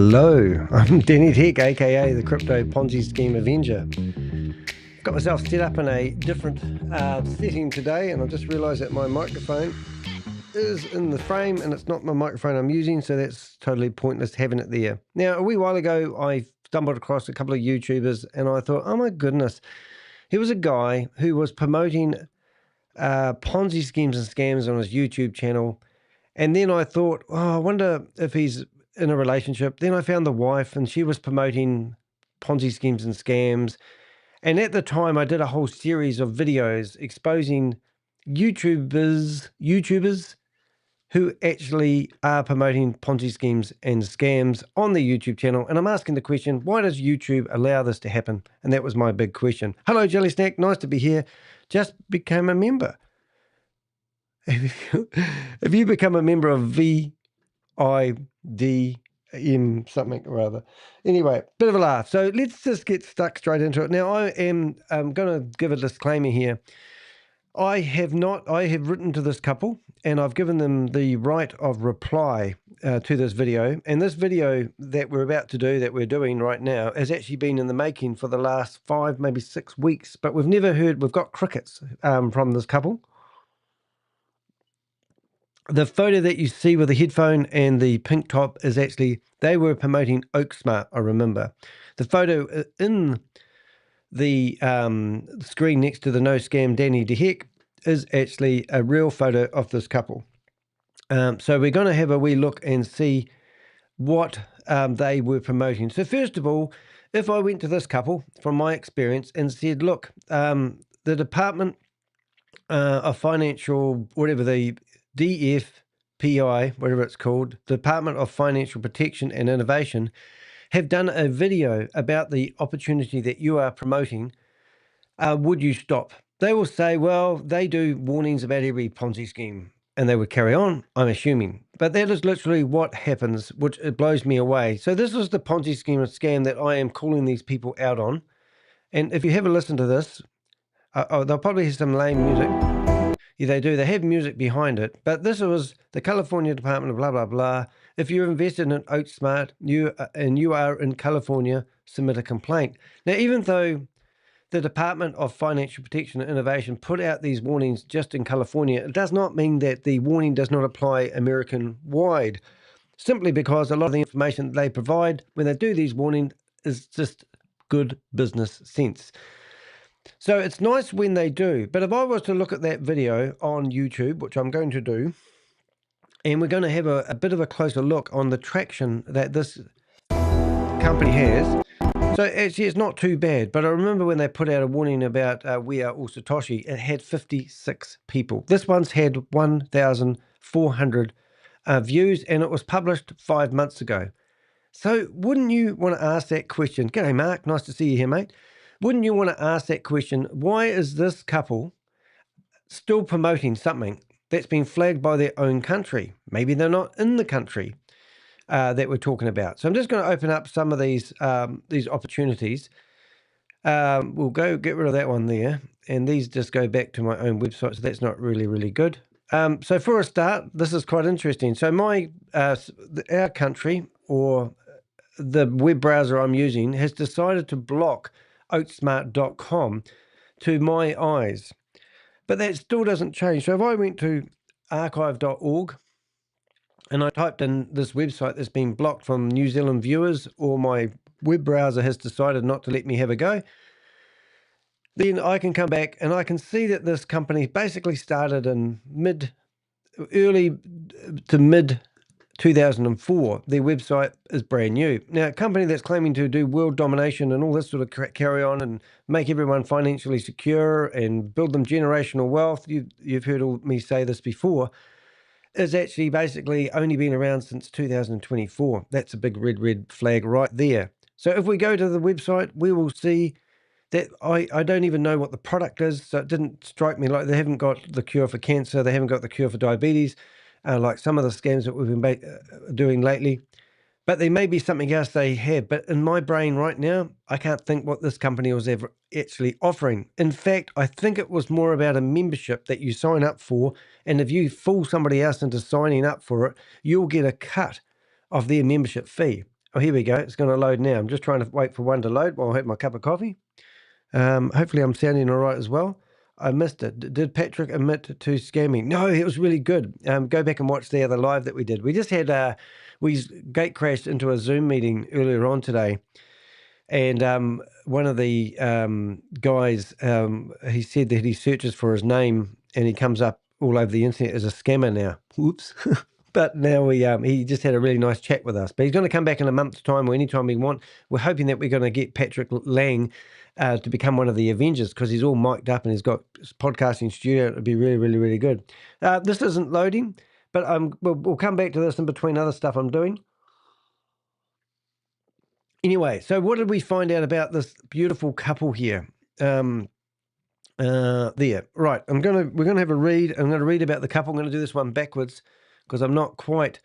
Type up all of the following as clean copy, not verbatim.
Hello, I'm Danny de Hek, aka the Crypto Ponzi Scheme Avenger. Got myself set up in a different setting today, and I just realised that my microphone is in the frame and it's not my microphone I'm using, so that's totally pointless having it there. Now, a wee while ago, I stumbled across a couple of YouTubers and I thought, oh my goodness, he was a guy who was promoting Ponzi schemes and scams on his YouTube channel. And then I thought, oh, I wonder if he's in a relationship. Then I found the wife and she was promoting Ponzi schemes and scams. And at the time I did a whole series of videos exposing YouTubers who actually are promoting Ponzi schemes and scams on their YouTube channel. And I'm asking the question, why does YouTube allow this to happen? And that was my big question. Hello, Jelly Snack. Nice to be here. Just became a member. If you become a member of VIDM something or other. Anyway, bit of a laugh. So let's just get stuck straight into it. Now, I am going to give a disclaimer here. I have written to this couple and I've given them the right of reply to this video. And this video that we're about to do, that we're doing right now, has actually been in the making for the last 5, maybe 6 weeks. But we've got crickets from this couple. The photo that you see with the headphone and the pink top is actually, they were promoting OakSmart, I remember. The photo in the screen next to the no scam Danny de Hek is actually a real photo of this couple. So we're going to have a wee look and see what they were promoting. So first of all, if I went to this couple, from my experience, and said, look, the Department of Financial, whatever the DFPI, whatever it's called, Department of Financial Protection and Innovation, have done a video about the opportunity that you are promoting. Would you stop? They will say, well, they do warnings about every Ponzi scheme, and they would carry on, I'm assuming. But that is literally what happens, which it blows me away. So this is the Ponzi scheme and scam that I am calling these people out on. And if you have a listen to this, they'll probably hear some lame music. Yeah, they do. They have music behind it. But this was the California Department of blah, blah, blah. If you're invested in OakSmart and you are in California, submit a complaint. Now, even though the Department of Financial Protection and Innovation put out these warnings just in California, it does not mean that the warning does not apply American-wide, simply because a lot of the information they provide when they do these warnings is just good business sense. So it's nice when they do, but if I was to look at that video on YouTube, which I'm going to do, and we're going to have a bit of a closer look on the traction that this company has. So actually it's not too bad, but I remember when they put out a warning about We Are All Satoshi, it had 56 people. This one's had 1,400 views, and it was published 5 months ago. So wouldn't you want to ask that question? G'day, Mark. Nice to see you here, mate. Wouldn't you want to ask that question? Why is this couple still promoting something that's been flagged by their own country? Maybe they're not in the country that we're talking about. So I'm just going to open up some of these opportunities. We'll go get rid of that one there. And these just go back to my own website. So that's not really, really good. So for a start, this is quite interesting. So our country, or the web browser I'm using, has decided to block OakSmart.com to my eyes. But that still doesn't change. So if I went to archive.org and I typed in this website that's been blocked from New Zealand viewers, or my web browser has decided not to let me have a go, then I can come back and I can see that this company basically started in early to mid 2004. Their website is brand new. Now, a company that's claiming to do world domination and all this sort of carry on and make everyone financially secure and build them generational wealth, you've heard me say this before, is actually basically only been around since 2024. That's a big red flag right there. So if we go to the website, we will see that I don't even know what the product is. So it didn't strike me like they haven't got the cure for cancer. They haven't got the cure for diabetes. Like some of the scams that we've been doing lately. But there may be something else they have. But in my brain right now, I can't think what this company was ever actually offering. In fact, I think it was more about a membership that you sign up for. And if you fool somebody else into signing up for it, you'll get a cut of their membership fee. Oh, here we go. It's going to load now. I'm just trying to wait for one to load while I have my cup of coffee. Hopefully I'm sounding all right as well. I missed it. Did Patrick admit to scamming? No, it was really good. Go back and watch the other live that we did. We just had, we gate crashed into a Zoom meeting earlier on today. And one of the guys, he said that he searches for his name and he comes up all over the internet as a scammer now. Whoops. But now he just had a really nice chat with us. But he's going to come back in a month's time or anytime we want. We're hoping that we're going to get Patrick Lang to become one of the Avengers because he's all mic'd up and he's got his podcasting studio. It'll be really, really, really good. This isn't loading, but we'll come back to this in between other stuff I'm doing. Anyway, so what did we find out about this beautiful couple here? There, right. We're gonna have a read. I'm gonna read about the couple. I'm gonna do this one backwards because I'm not quite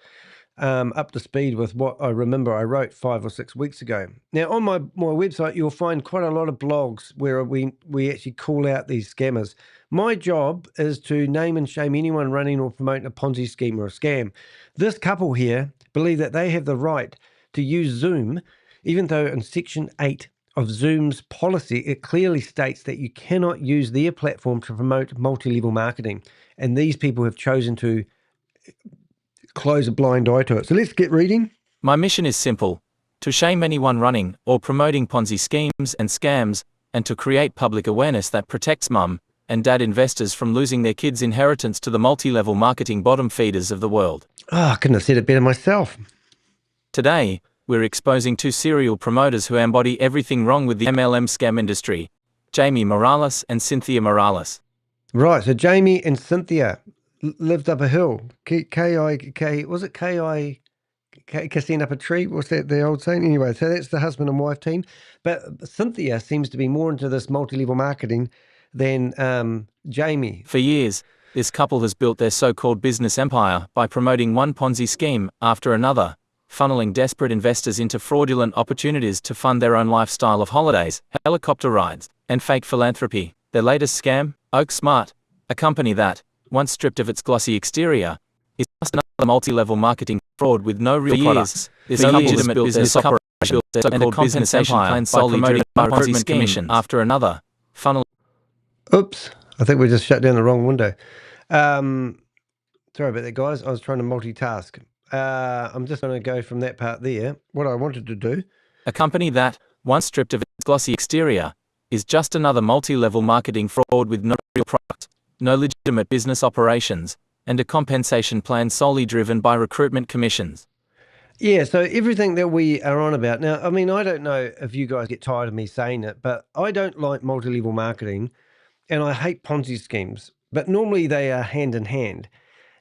up to speed with what I remember I wrote 5 or 6 weeks ago. Now, on my website, you'll find quite a lot of blogs where we actually call out these scammers. My job is to name and shame anyone running or promoting a Ponzi scheme or a scam. This couple here believe that they have the right to use Zoom, even though in Section 8 of Zoom's policy, it clearly states that you cannot use their platform to promote multi-level marketing. And these people have chosen to close a blind eye to it. So let's get reading. My mission is simple: to shame anyone running or promoting Ponzi schemes and scams, and to create public awareness that protects mum and dad investors from losing their kids' inheritance to the multi-level marketing bottom feeders of the world. Oh, I couldn't have said it better myself. Today, we're exposing 2 serial promoters who embody everything wrong with the MLM scam industry: Jaime Morales and Cynthia Morales. Right, so Jaime and Cynthia lived up a hill. Was it K-I, kissing up a tree? What's that, the old saying? Anyway, so that's the husband and wife team. But Cynthia seems to be more into this multi-level marketing than Jaime. For years, this couple has built their so-called business empire by promoting one Ponzi scheme after another, funneling desperate investors into fraudulent opportunities to fund their own lifestyle of holidays, helicopter rides, and fake philanthropy. Their latest scam, OakSmart, a company that, once stripped of its glossy exterior, is just another multi-level marketing fraud with no real products. This illegitimate business operation and a compensation plan solely driven by Ponzi scheme after another, funneling. Oops, I think we just shut down the wrong window. Sorry about that, guys. I was trying to multitask. I'm just going to go from that part there. What I wanted to do. A company that, once stripped of its glossy exterior, is just another multi-level marketing fraud with no real product, no legitimate business operations, and a compensation plan solely driven by recruitment commissions. Yeah, so everything that we are on about. Now, I mean, I don't know if you guys get tired of me saying it, but I don't like multi-level marketing and I hate Ponzi schemes, but normally they are hand in hand.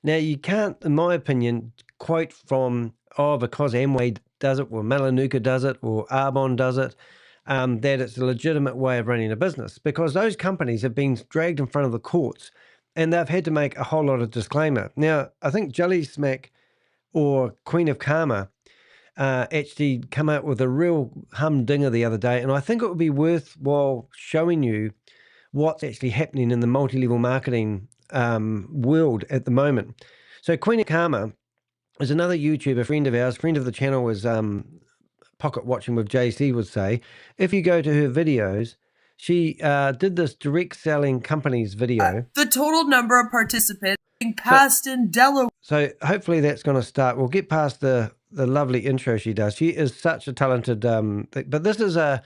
Now, you can't, in my opinion, quote from, because Amway does it, or Melanuka does it, or Arbonne does it, that it's a legitimate way of running a business, because those companies have been dragged in front of the courts and they've had to make a whole lot of disclaimer. Now, I think Jelly Smack or Queen of Karma actually come out with a real humdinger the other day, and I think it would be worthwhile showing you what's actually happening in the multi-level marketing world at the moment. So Queen of Karma is another YouTuber, friend of ours, friend of the channel, is Pocket Watching with JC would say. If you go to her videos, she did this direct selling companies video. The total number of participants being passed in Delaware. So hopefully that's going to start. We'll get past the lovely intro she does. She is such a talented, but this is a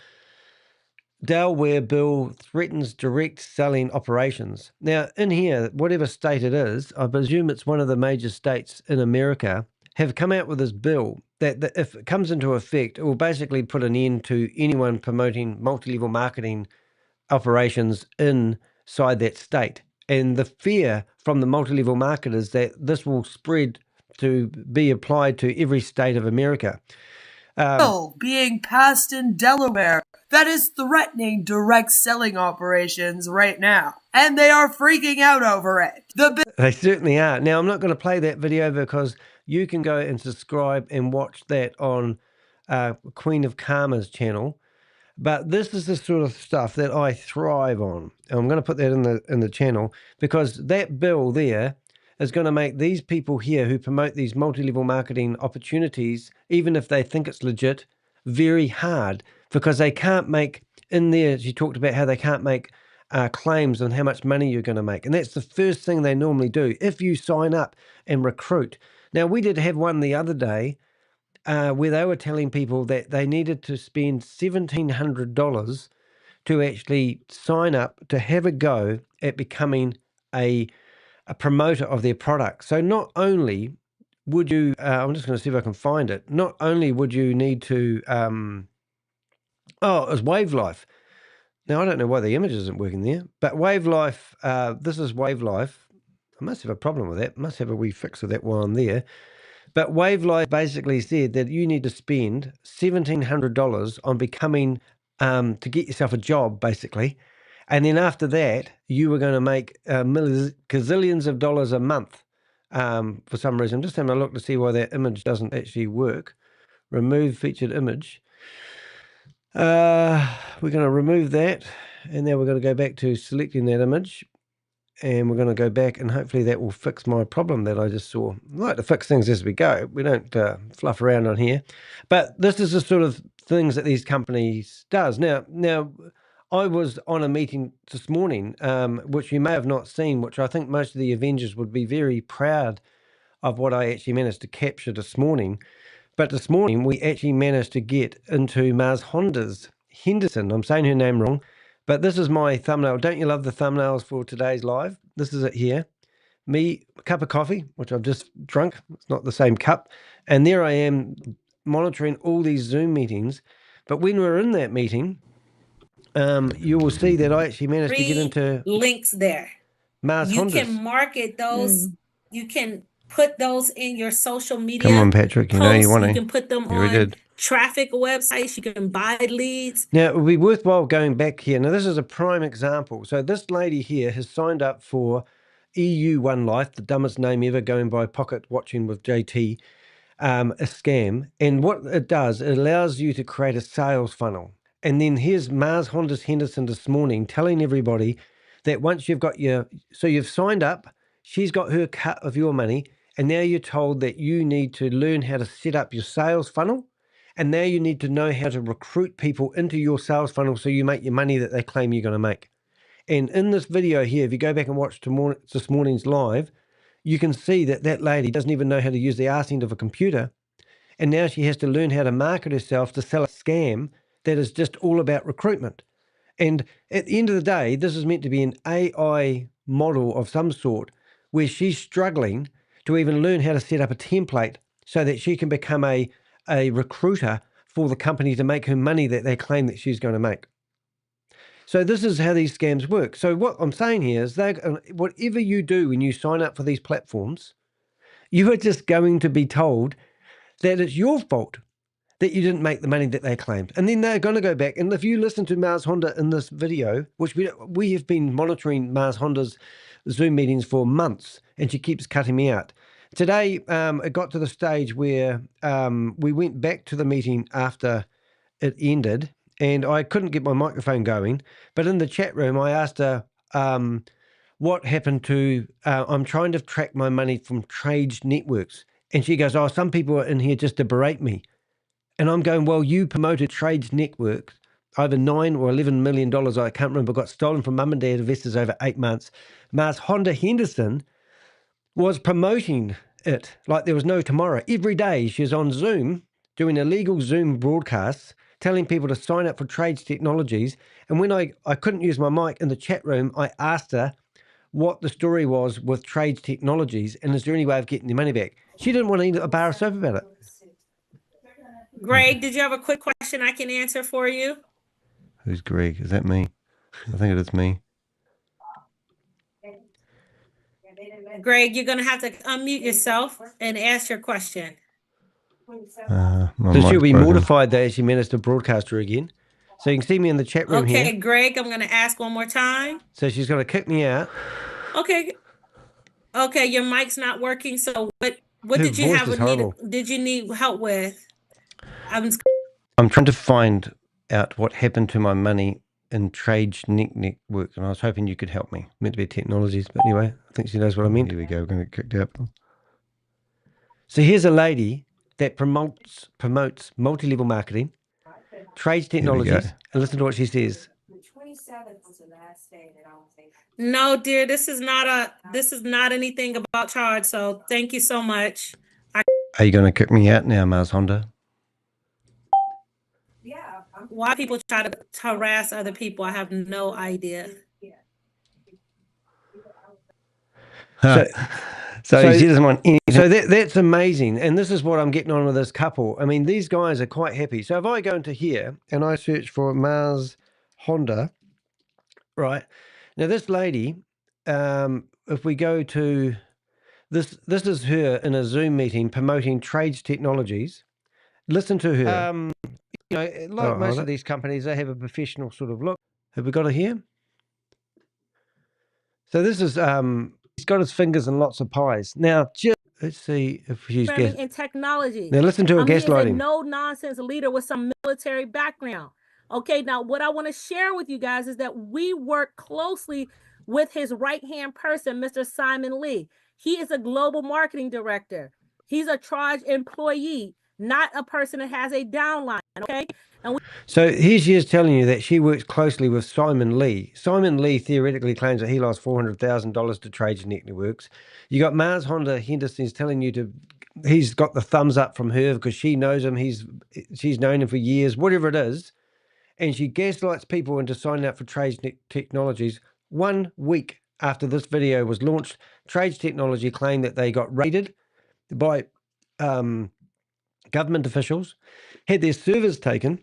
Delaware bill threatens direct selling operations. Now, in here, whatever state it is, I presume it's one of the major states in America, have come out with this bill that if it comes into effect, it will basically put an end to anyone promoting multi-level marketing operations inside that state. And the fear from the multi-level marketers that this will spread to be applied to every state of America. Bill being passed in Delaware that is threatening direct selling operations right now. And they are freaking out over it. They certainly are. Now, I'm not going to play that video because you can go and subscribe and watch that on Queen of Karma's channel. But this is the sort of stuff that I thrive on. And I'm going to put that in the channel because that bill there is going to make these people here who promote these multi-level marketing opportunities, even if they think it's legit, very hard, because they can't make, in there, she talked about how they can't make claims on how much money you're going to make. And that's the first thing they normally do if you sign up and recruit. Now, we did have one the other day where they were telling people that they needed to spend $1,700 to actually sign up to have a go at becoming a promoter of their product. So not only would you, I'm just going to see if I can find it. Not only would you need to, it was WaveLife. Now, I don't know why the image isn't working there, but WaveLife, this is WaveLife. I must have a problem with that. Must have a wee fix of that while I'm there. But WaveLife basically said that you need to spend $1,700 on becoming, to get yourself a job, basically. And then after that, you were going to make gazillions of dollars a month for some reason. I'm just having a look to see why that image doesn't actually work. Remove featured image. We're going to remove that. And now we're going to go back to selecting that image. And we're going to go back and hopefully that will fix my problem that I just saw. I like to fix things as we go. We don't fluff around on here. But this is the sort of things that these companies does. Now, I was on a meeting this morning, which you may have not seen, which I think most of the Avengers would be very proud of what I actually managed to capture this morning. But this morning, we actually managed to get into Mars Honda's Henderson. I'm saying her name wrong, but this is my thumbnail. Don't you love the thumbnails for today's live? This is it here. Me, a cup of coffee, which I've just drunk. It's not the same cup. And there I am monitoring all these Zoom meetings. But when we're in that meeting, you will see that I actually managed to get into links there. Mars You Honda's. can market those. You can put those in your social media. Come on, Patrick. You know you want to. You can put them on traffic websites. You can buy leads. Now, it would be worthwhile going back here. Now, this is a prime example. So this lady here has signed up for EU One Life, the dumbest name ever, going by Pocket Watching with JT, a scam. And what it does, it allows you to create a sales funnel. And then here's Mars Honda's Henderson this morning telling everybody that once you've got so you've signed up, she's got her cut of your money, and now you're told that you need to learn how to set up your sales funnel, and now you need to know how to recruit people into your sales funnel so you make your money that they claim you're going to make. And in this video here, if you go back and watch this morning's live, you can see that that lady doesn't even know how to use the arse end of a computer, and now she has to learn how to market herself to sell a scam that is just all about recruitment. And at the end of the day, this is meant to be an AI model of some sort where she's struggling to even learn how to set up a template so that she can become a recruiter for the company to make her money that they claim that she's going to make. So this is how these scams work. So what I'm saying here is that whatever you do when you sign up for these platforms, you are just going to be told that it's your fault that you didn't make the money that they claimed. And then they're going to go back. And if you listen to Mars Honda in this video, which we have been monitoring Mars Honda's Zoom meetings for months, and she keeps cutting me out. Today, it got to the stage where we went back to the meeting after it ended, and I couldn't get my microphone going. But in the chat room, I asked her, what happened to, I'm trying to track my money from trade networks. And she goes, oh, some people are in here just to berate me. And I'm going, well, you promoted trades networks over $9 or $11 million, I can't remember, got stolen from mum and dad investors over 8 months. Mars Honda Henderson was promoting it like there was no tomorrow. Every day she was on Zoom doing illegal Zoom broadcasts, telling people to sign up for trades technologies. And when I couldn't use my mic in the chat room, I asked her what the story was with trades technologies and is there any way of getting their money back? She didn't want to eat a bar of soap about it. Greg, did you have a quick question I can answer for you? Who's Greg? Is that me? I think it is me. Greg, you're going to have to unmute yourself and ask your question. So she'll be mortified that she managed to broadcast her again. So you can see me in the chat room here. Okay, Greg, I'm going to ask one more time. So she's going to kick me out. Okay, your mic's not working. So what did you did you need help with? I'm trying to find out what happened to my money in trade network, and I was hoping you could help me. Meant to be technologies, but anyway, think she knows what I meant. Here we go. We're going to get kicked out. So here's a lady that promotes multi-level marketing, trades technologies, and listen to what she says. The 27th was the last day that I was able. No, dear, this is not anything about charge. So thank you so much. Are you going to kick me out now, Mars Honda? Yeah. Why people try to harass other people, I have no idea. So she doesn't want any. So that's amazing. And this is what I'm getting on with this couple. I mean, these guys are quite happy. So if I go into here and I search for Mars Honda, right? Now this lady, if we go to this is her in a Zoom meeting promoting trades technologies. Listen to her. You know, like most of these companies, they have a professional sort of look. Have we got it here? So this is he's got his fingers in lots of pies. Now, let's see if she's in technology. Now listen to her gaslighting. No nonsense leader with some military background. Okay, now what I want to share with you guys is that we work closely with his right-hand person, Mr. Simon Lee. He is a global marketing director. He's a charge employee, not a person that has a downline, okay? So here she is telling you that she works closely with Simon Lee. Simon Lee theoretically claims that he lost $400,000 to trades networks. You got Mars Honda Henderson's telling you he's got the thumbs up from her because she knows him. She's known him for years, whatever it is. And she gaslights people into signing up for Trades Technologies. 1 week after this video was launched, Trades Technology claimed that they got raided by government officials, had their servers taken,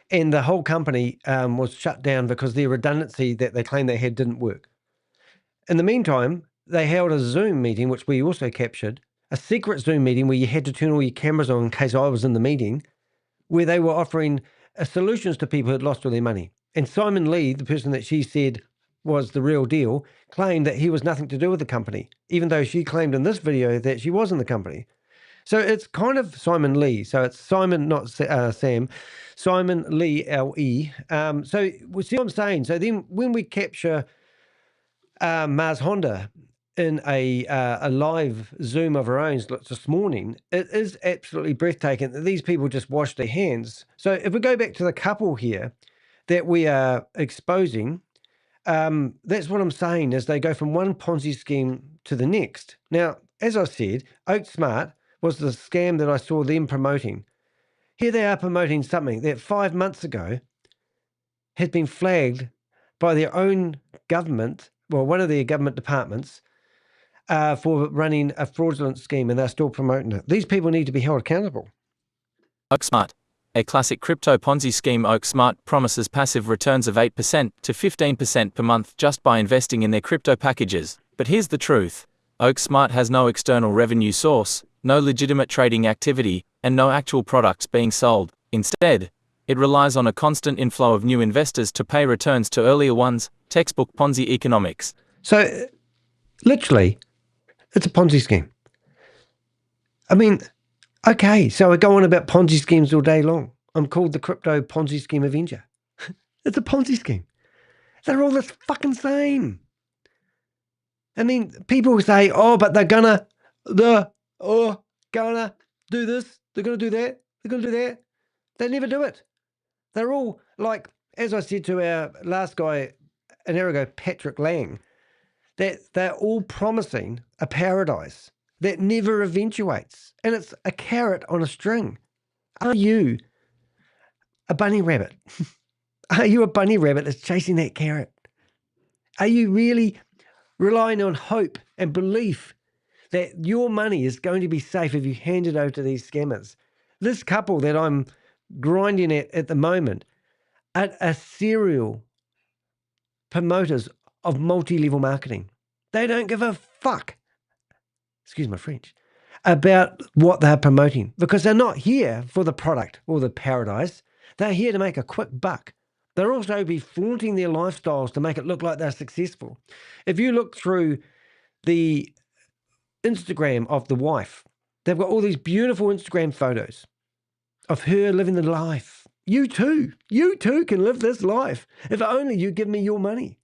and the whole company was shut down because their redundancy that they claimed they had didn't work. In the meantime, they held a Zoom meeting, which we also captured, a secret Zoom meeting where you had to turn all your cameras on in case I was in the meeting, where they were offering solutions to people who had lost all their money. And Simon Lee, the person that she said was the real deal, claimed that he was nothing to do with the company, even though she claimed in this video that she was in the company. So it's kind of Simon Lee. So it's Simon, not Sam, Simon Lee, L-E. So we see what I'm saying. So then when we capture Mars Honda in a live Zoom of her own this morning, it is absolutely breathtaking that these people just wash their hands. So if we go back to the couple here that we are exposing, that's what I'm saying, is they go from one Ponzi scheme to the next. Now, as I said, OakSmart was the scam that I saw them promoting. Here they are promoting something that 5 months ago had been flagged by their own government, well, one of their government departments, for running a fraudulent scheme, and they're still promoting it. These people need to be held accountable. OakSmart, a classic crypto Ponzi scheme. OakSmart promises passive returns of 8% to 15% per month just by investing in their crypto packages. But here's the truth. OakSmart has no external revenue source, no legitimate trading activity, and no actual products being sold. Instead, it relies on a constant inflow of new investors to pay returns to earlier ones, textbook Ponzi economics. So, literally, it's a Ponzi scheme. I mean, okay, so I go on about Ponzi schemes all day long. I'm called the Crypto Ponzi Scheme Avenger. It's a Ponzi scheme. They're all the fucking same. I mean, people say, oh, but they're gonna do this, they're gonna do that, they're gonna do that. They never do it. They're all like, as I said to our last guy an hour ago, Patrick Lang, that they're all promising a paradise that never eventuates. And it's a carrot on a string. Are you a bunny rabbit? Are you a bunny rabbit that's chasing that carrot? Are you really relying on hope and belief that your money is going to be safe if you hand it over to these scammers? This couple that I'm grinding at the moment are serial promoters of multi-level marketing. They don't give a fuck, excuse my French, about what they're promoting, because they're not here for the product or the paradise. They're here to make a quick buck. They'll also be flaunting their lifestyles to make it look like they're successful. If you look through the Instagram of the wife, they've got all these beautiful Instagram photos of her living the life. You too can live this life if only you give me your money.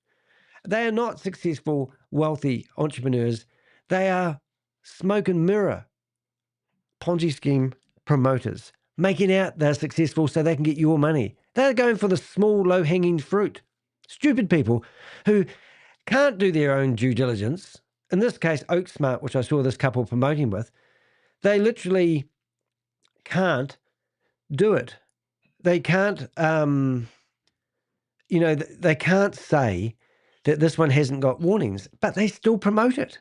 They are not successful, wealthy entrepreneurs. They are smoke and mirror Ponzi scheme promoters, making out they're successful so they can get your money. They're going for the small, low-hanging fruit. Stupid people who can't do their own due diligence. In this case, OakSmart, which I saw this couple promoting with, they literally can't do it. They can't, they can't say that this one hasn't got warnings, but they still promote it.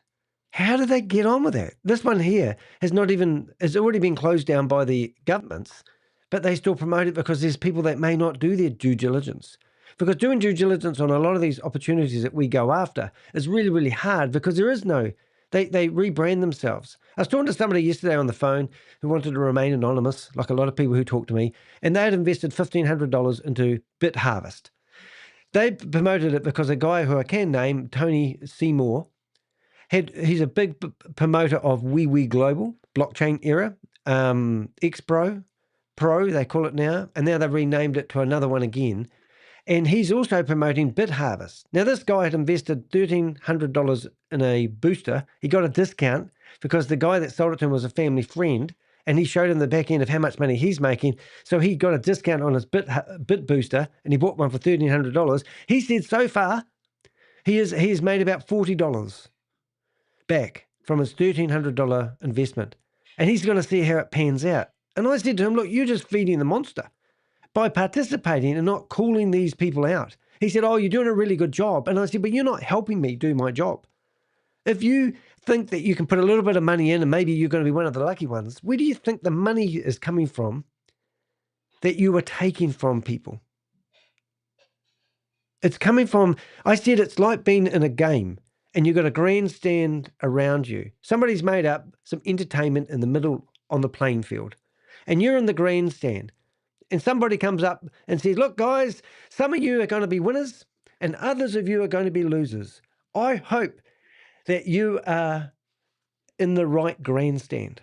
How do they get on with that? This one here has already been closed down by the governments, but they still promote it because there's people that may not do their due diligence. Because doing due diligence on a lot of these opportunities that we go after is really, really hard because there is no, they rebrand themselves. I was talking to somebody yesterday on the phone who wanted to remain anonymous, like a lot of people who talk to me, and they had invested $1,500 into Bit Harvest. They promoted it because a guy who I can name, Tony Seymour, he's a big promoter of Wee Global, blockchain era, X-Pro, they call it now, and now they've renamed it to another one again. And he's also promoting Bit Harvest. Now, this guy had invested $1,300 in a booster. He got a discount because the guy that sold it to him was a family friend, and he showed him the back end of how much money he's making. So he got a discount on his Bit booster, and he bought one for $1,300. He said so far he has made about $40 back from his $1,300 investment. And he's going to see how it pans out. And I said to him, look, you're just feeding the monster by participating and not calling these people out. He said, oh, you're doing a really good job. And I said, but you're not helping me do my job. If you think that you can put a little bit of money in and maybe you're going to be one of the lucky ones, where do you think the money is coming from that you are taking from people? It's coming from, I said, it's like being in a game and you've got a grandstand around you. Somebody's made up some entertainment in the middle on the playing field, and you're in the grandstand. And somebody comes up and says, look, guys, some of you are going to be winners and others of you are going to be losers. I hope that you are in the right grandstand.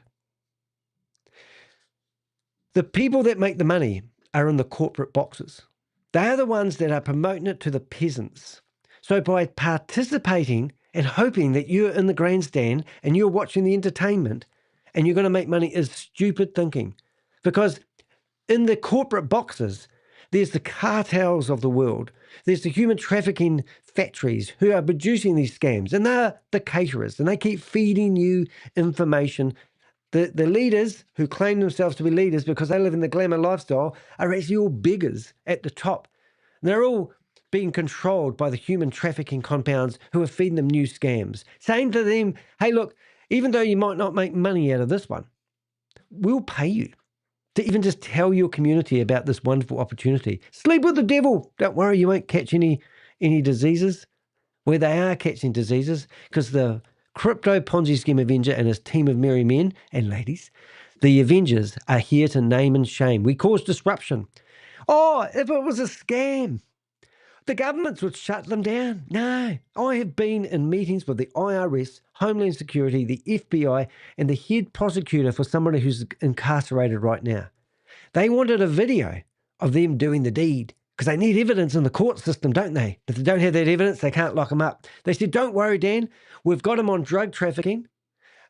The people that make the money are in the corporate boxes. They are the ones that are promoting it to the peasants. So by participating and hoping that you're in the grandstand and you're watching the entertainment and you're going to make money is stupid thinking. Because in the corporate boxes, there's the cartels of the world. There's the human trafficking factories who are producing these scams, and they're the caterers, and they keep feeding you information. The leaders who claim themselves to be leaders because they live in the glamour lifestyle are actually all beggars at the top. And they're all being controlled by the human trafficking compounds who are feeding them new scams, saying to them, hey, look, even though you might not make money out of this one, we'll pay you to even just tell your community about this wonderful opportunity. Sleep with the devil. Don't worry, you won't catch any diseases. Where they are catching diseases, because the Crypto Ponzi Scheme Avenger and his team of merry men and ladies, the Avengers, are here to name and shame. We cause disruption. Oh, if it was a scam, the governments would shut them down. No, I have been in meetings with the IRS, Homeland Security, the FBI, and the head prosecutor for somebody who's incarcerated right now. They wanted a video of them doing the deed because they need evidence in the court system, don't they? If they don't have that evidence, they can't lock them up. They said, don't worry, Dan, we've got them on drug trafficking,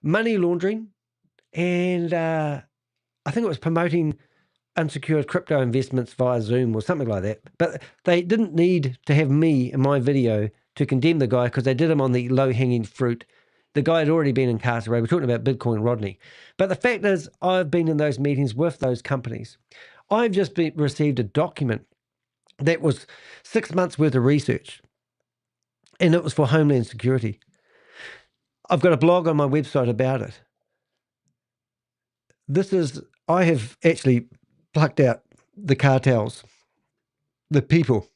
money laundering, and I think it was promoting unsecured crypto investments via Zoom or something like that. But they didn't need to have me in my video to condemn the guy because they did him on the low-hanging fruit. The guy had already been incarcerated. We're talking about Bitcoin Rodney. But the fact is, I've been in those meetings with those companies. I've just received a document that was 6 months worth of research, and it was for Homeland Security. I've got a blog on my website about it. I have actually plucked out the cartels, the people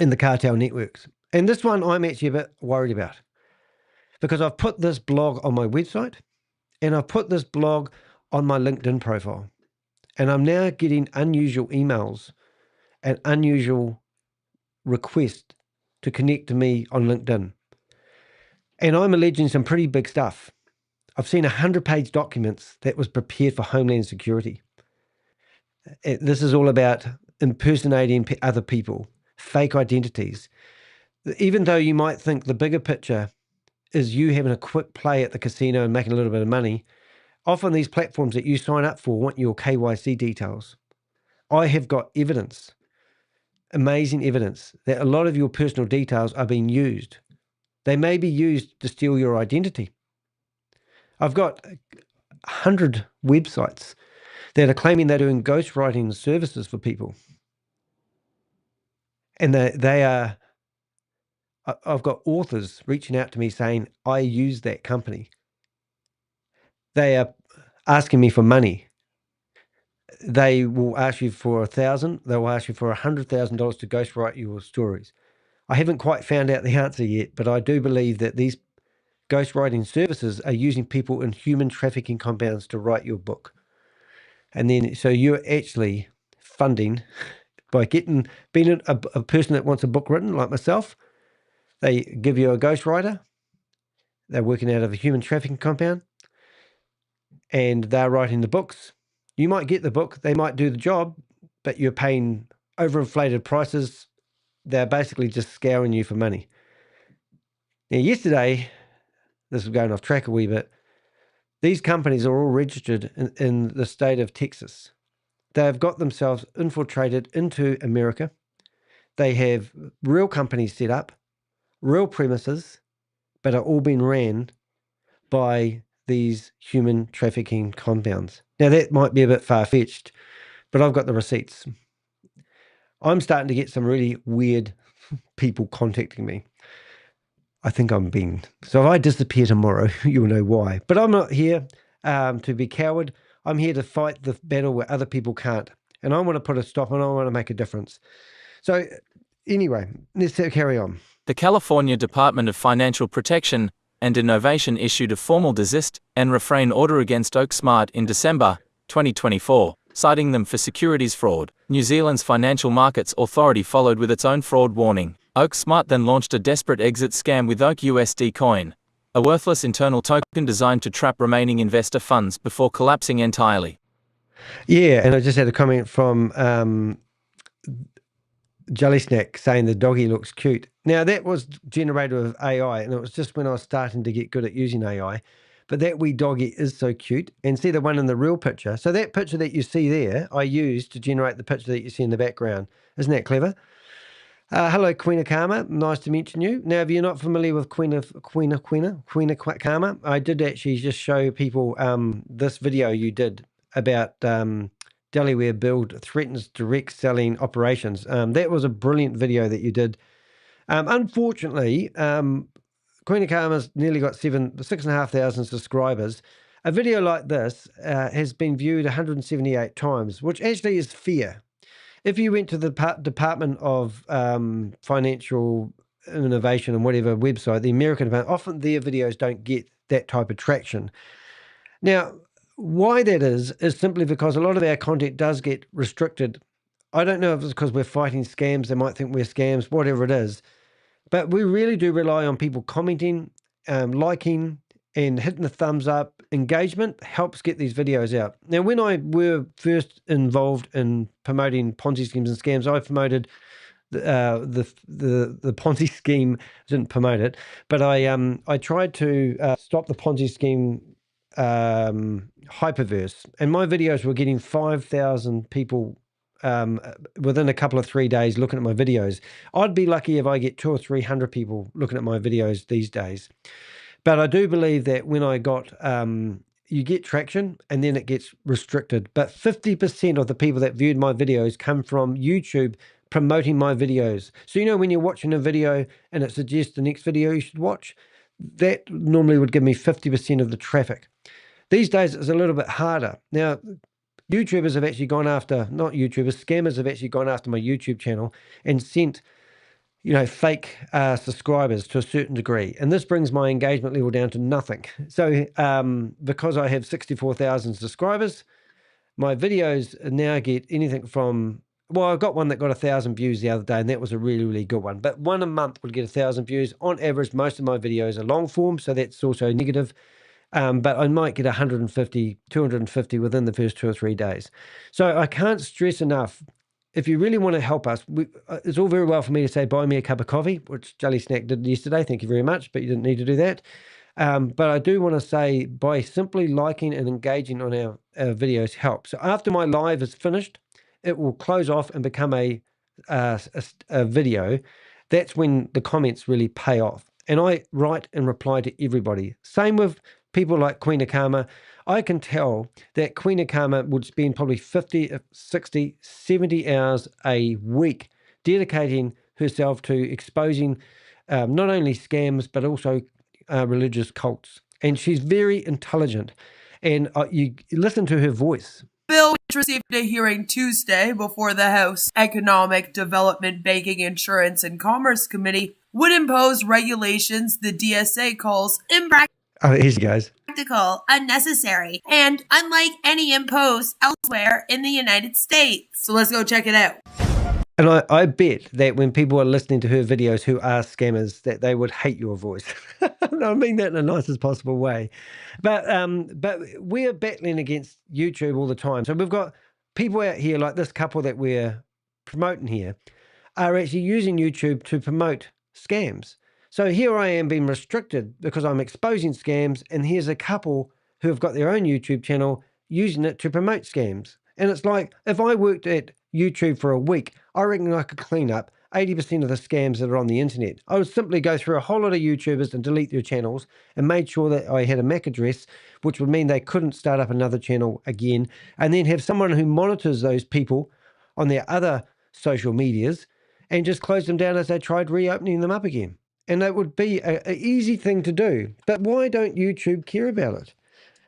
in the cartel networks. And this one I'm actually a bit worried about because I've put this blog on my website and I've put this blog on my LinkedIn profile. And I'm now getting unusual emails and unusual requests to connect to me on LinkedIn. And I'm alleging some pretty big stuff. I've seen 100-page documents that was prepared for Homeland Security. This is all about impersonating other people, fake identities. even though you might think the bigger picture is you having a quick play at the casino and making a little bit of money, often these platforms that you sign up for want your KYC details. I have got evidence, amazing evidence, that a lot of your personal details are being used. They may be used to steal your identity. I've got 100 websites that are claiming they're doing ghostwriting services for people. And I've got authors reaching out to me saying, I use that company. They are asking me for money. They will ask you for 1,000. They will ask you for $100,000 to ghostwrite your stories. I haven't quite found out the answer yet, but I do believe that these ghostwriting services are using people in human trafficking compounds to write your book. And then, so you're actually funding by being a person that wants a book written, like myself. They give you a ghostwriter. They're working out of a human trafficking compound, and they're writing the books. You might get the book, they might do the job, but you're paying overinflated prices. They're basically just scouring you for money. Now, yesterday, this is going off track a wee bit, these companies are all registered in the state of Texas. They've got themselves infiltrated into America. They have real companies set up, real premises, but are all being ran by these human trafficking compounds. Now, that might be a bit far-fetched, but I've got the receipts. I'm starting to get some really weird people contacting me. I think I'm being... So if I disappear tomorrow, you'll know why. But I'm not here to be coward. I'm here to fight the battle where other people can't. And I want to put a stop and I want to make a difference. So anyway, let's carry on. The California Department of Financial Protection and Innovation issued a formal desist and refrain order against OakSmart in December 2024, citing them for securities fraud. New Zealand's Financial Markets Authority followed with its own fraud warning. OakSmart then launched a desperate exit scam with OakUSD Coin, a worthless internal token designed to trap remaining investor funds before collapsing entirely. Yeah, and I just had a comment from Jelly Snack saying the doggy looks cute. Now, that was generated with AI, and it was just when I was starting to get good at using AI. But that wee doggy is so cute. And see the one in the real picture. So that picture that you see there, I used to generate the picture that you see in the background. Isn't that clever? Hello, Queen of Karma. Nice to mention you. Now, if you're not familiar with Queen of Karma, I did actually just show people this video you did about Delaware Build threatens direct selling operations. That was a brilliant video that you did. Unfortunately, Queen of Karma's nearly got 6,500 subscribers. A video like this has been viewed 178 times, which actually is fair. If you went to the Department of Financial Innovation and whatever website, the American, often their videos don't get that type of traction. Now, why that is simply because a lot of our content does get restricted. I don't know if it's because we're fighting scams. They might think we're scams, whatever it is. But we really do rely on people commenting, liking, and hitting the thumbs up. Engagement helps get these videos out. Now, when I were first involved in promoting Ponzi schemes and scams, I promoted the Ponzi scheme. Didn't promote it, but I tried to stop the Ponzi scheme hyperverse, and my videos were getting 5,000 people within a couple of 3 days looking at my videos. I'd be lucky if I get 200 or 300 people looking at my videos these days. But I do believe that when I got, you get traction and then it gets restricted. But 50% of the people that viewed my videos come from YouTube promoting my videos. So, you know, when you're watching a video and it suggests the next video you should watch, that normally would give me 50% of the traffic. These days, it's a little bit harder. Now, YouTubers have actually gone after, not YouTubers, scammers have actually gone after my YouTube channel and sent, you know, fake subscribers to a certain degree. And this brings my engagement level down to nothing. So because I have 64,000 subscribers, my videos now get anything from, well, I've got one that got 1,000 views the other day, and that was a really, really good one. But one a month would get 1,000 views. On average, most of my videos are long form, so that's also negative. But I might get 150, 250 within the first 2 or 3 days. So I can't stress enough, if you really want to help us, it's all very well for me to say, buy me a cup of coffee, which Jelly Snack did yesterday. Thank you very much, but you didn't need to do that. But I do want to say, by simply liking and engaging on our videos helps. So after my live is finished, it will close off and become a video. That's when the comments really pay off. And I write and reply to everybody. Same with people like Queen of Karma. I can tell that Queen of Karma would spend probably 50, 60, 70 hours a week dedicating herself to exposing not only scams, but also religious cults. And she's very intelligent. And you listen to her voice. Bill, which received a hearing Tuesday before the House Economic Development, Banking, Insurance, and Commerce Committee, would impose regulations the DSA calls impractical. Oh, here she goes. Unnecessary, and unlike any imposed elsewhere in the United States. So let's go check it out. And I bet that when people are listening to her videos who are scammers, that they would hate your voice. I mean that in the nicest possible way. But we're battling against YouTube all the time. So we've got people out here like this couple that we're promoting here are actually using YouTube to promote scams. So here I am being restricted because I'm exposing scams, and here's a couple who have got their own YouTube channel using it to promote scams. And it's like, if I worked at YouTube for a week, I reckon I could clean up 80% of the scams that are on the internet. I would simply go through a whole lot of YouTubers and delete their channels and made sure that I had a MAC address, which would mean they couldn't start up another channel again, and then have someone who monitors those people on their other social medias and just close them down as they tried reopening them up again. And that would be an easy thing to do. But why don't YouTube care about it?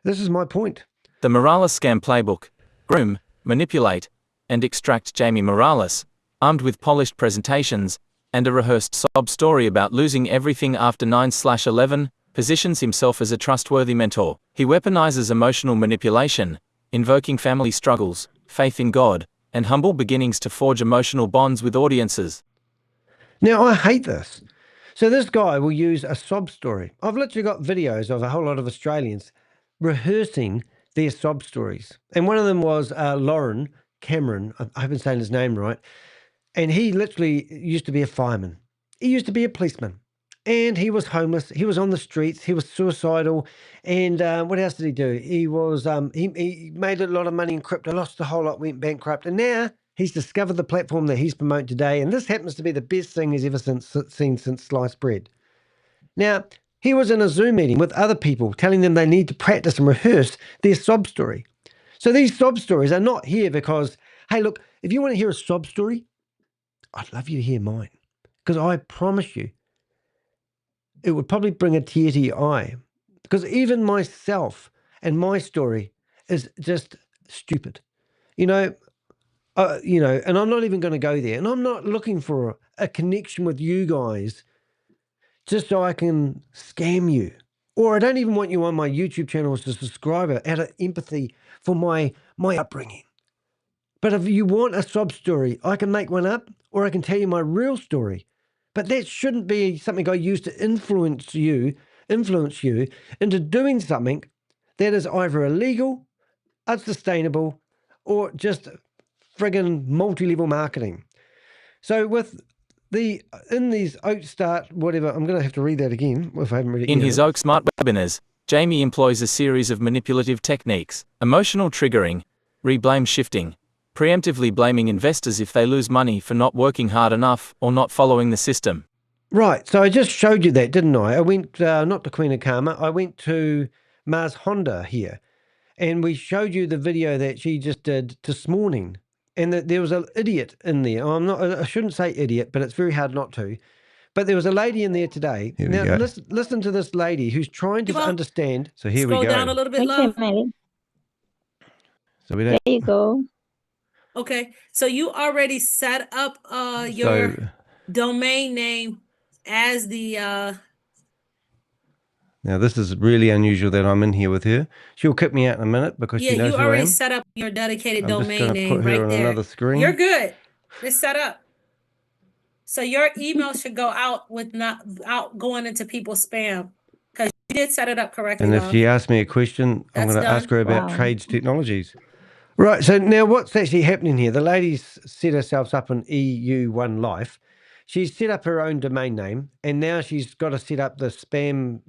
This is my point. The Morales scam playbook: groom, manipulate, and extract Jaime Morales, armed with polished presentations and a rehearsed sob story about losing everything after 9/11, positions himself as a trustworthy mentor. He weaponizes emotional manipulation, invoking family struggles, faith in God, and humble beginnings to forge emotional bonds with audiences. Now, I hate this. So this guy will use a sob story. I've literally got videos of a whole lot of Australians rehearsing their sob stories. And one of them was Lauren Cameron. I haven't saying his name right. And he literally used to be a fireman. He used to be a policeman. And he was homeless. He was on the streets. He was suicidal. And what else did he do? He was he made a lot of money in crypto, lost a whole lot, went bankrupt. And now he's discovered the platform that he's promoting today. And this happens to be the best thing he's ever seen since sliced bread. Now, he was in a Zoom meeting with other people telling them they need to practice and rehearse their sob story. So these sob stories are not here because, hey, look, if you want to hear a sob story, I'd love you to hear mine. Because I promise you, it would probably bring a tear to your eye. Because even myself and my story is just stupid. And I'm not even going to go there. And I'm not looking for a connection with you guys just so I can scam you. Or I don't even want you on my YouTube channel as a subscriber out of empathy for my upbringing. But if you want a sob story, I can make one up, or I can tell you my real story. But that shouldn't be something I use to influence you into doing something that is either illegal, unsustainable, or just friggin' multi-level marketing. So in these OakSmart, whatever, I'm going to have to read that again if I haven't read it. In his OakSmart webinars, Jaime employs a series of manipulative techniques: emotional triggering, re-blame shifting, preemptively blaming investors if they lose money for not working hard enough or not following the system. Right, so I just showed you that, didn't I? I went, not to Queen of Karma, I went to Mars Honda here, and we showed you the video that she just did this morning. And that there was an idiot in there. I shouldn't say idiot, but it's very hard not to. But there was a lady in there today. Now, listen to this lady who's trying to understand. So here we go. Scroll down a little bit, love. So there you go. Okay, so you already set up your domain name as the... Now, this is really unusual that I'm in here with her. She'll kick me out in a minute because she knows who I am. You already set up your dedicated domain name put her right on there. Another screen. You're good. It's set up. So your email should go out going into people's spam because you did set it up correctly. And if she asks me a question, I'm going to ask her about Wow. Trades Technologies. Right. So now what's actually happening here? The lady's set herself up on EU1Life. She's set up her own domain name, and now she's got to set up the spam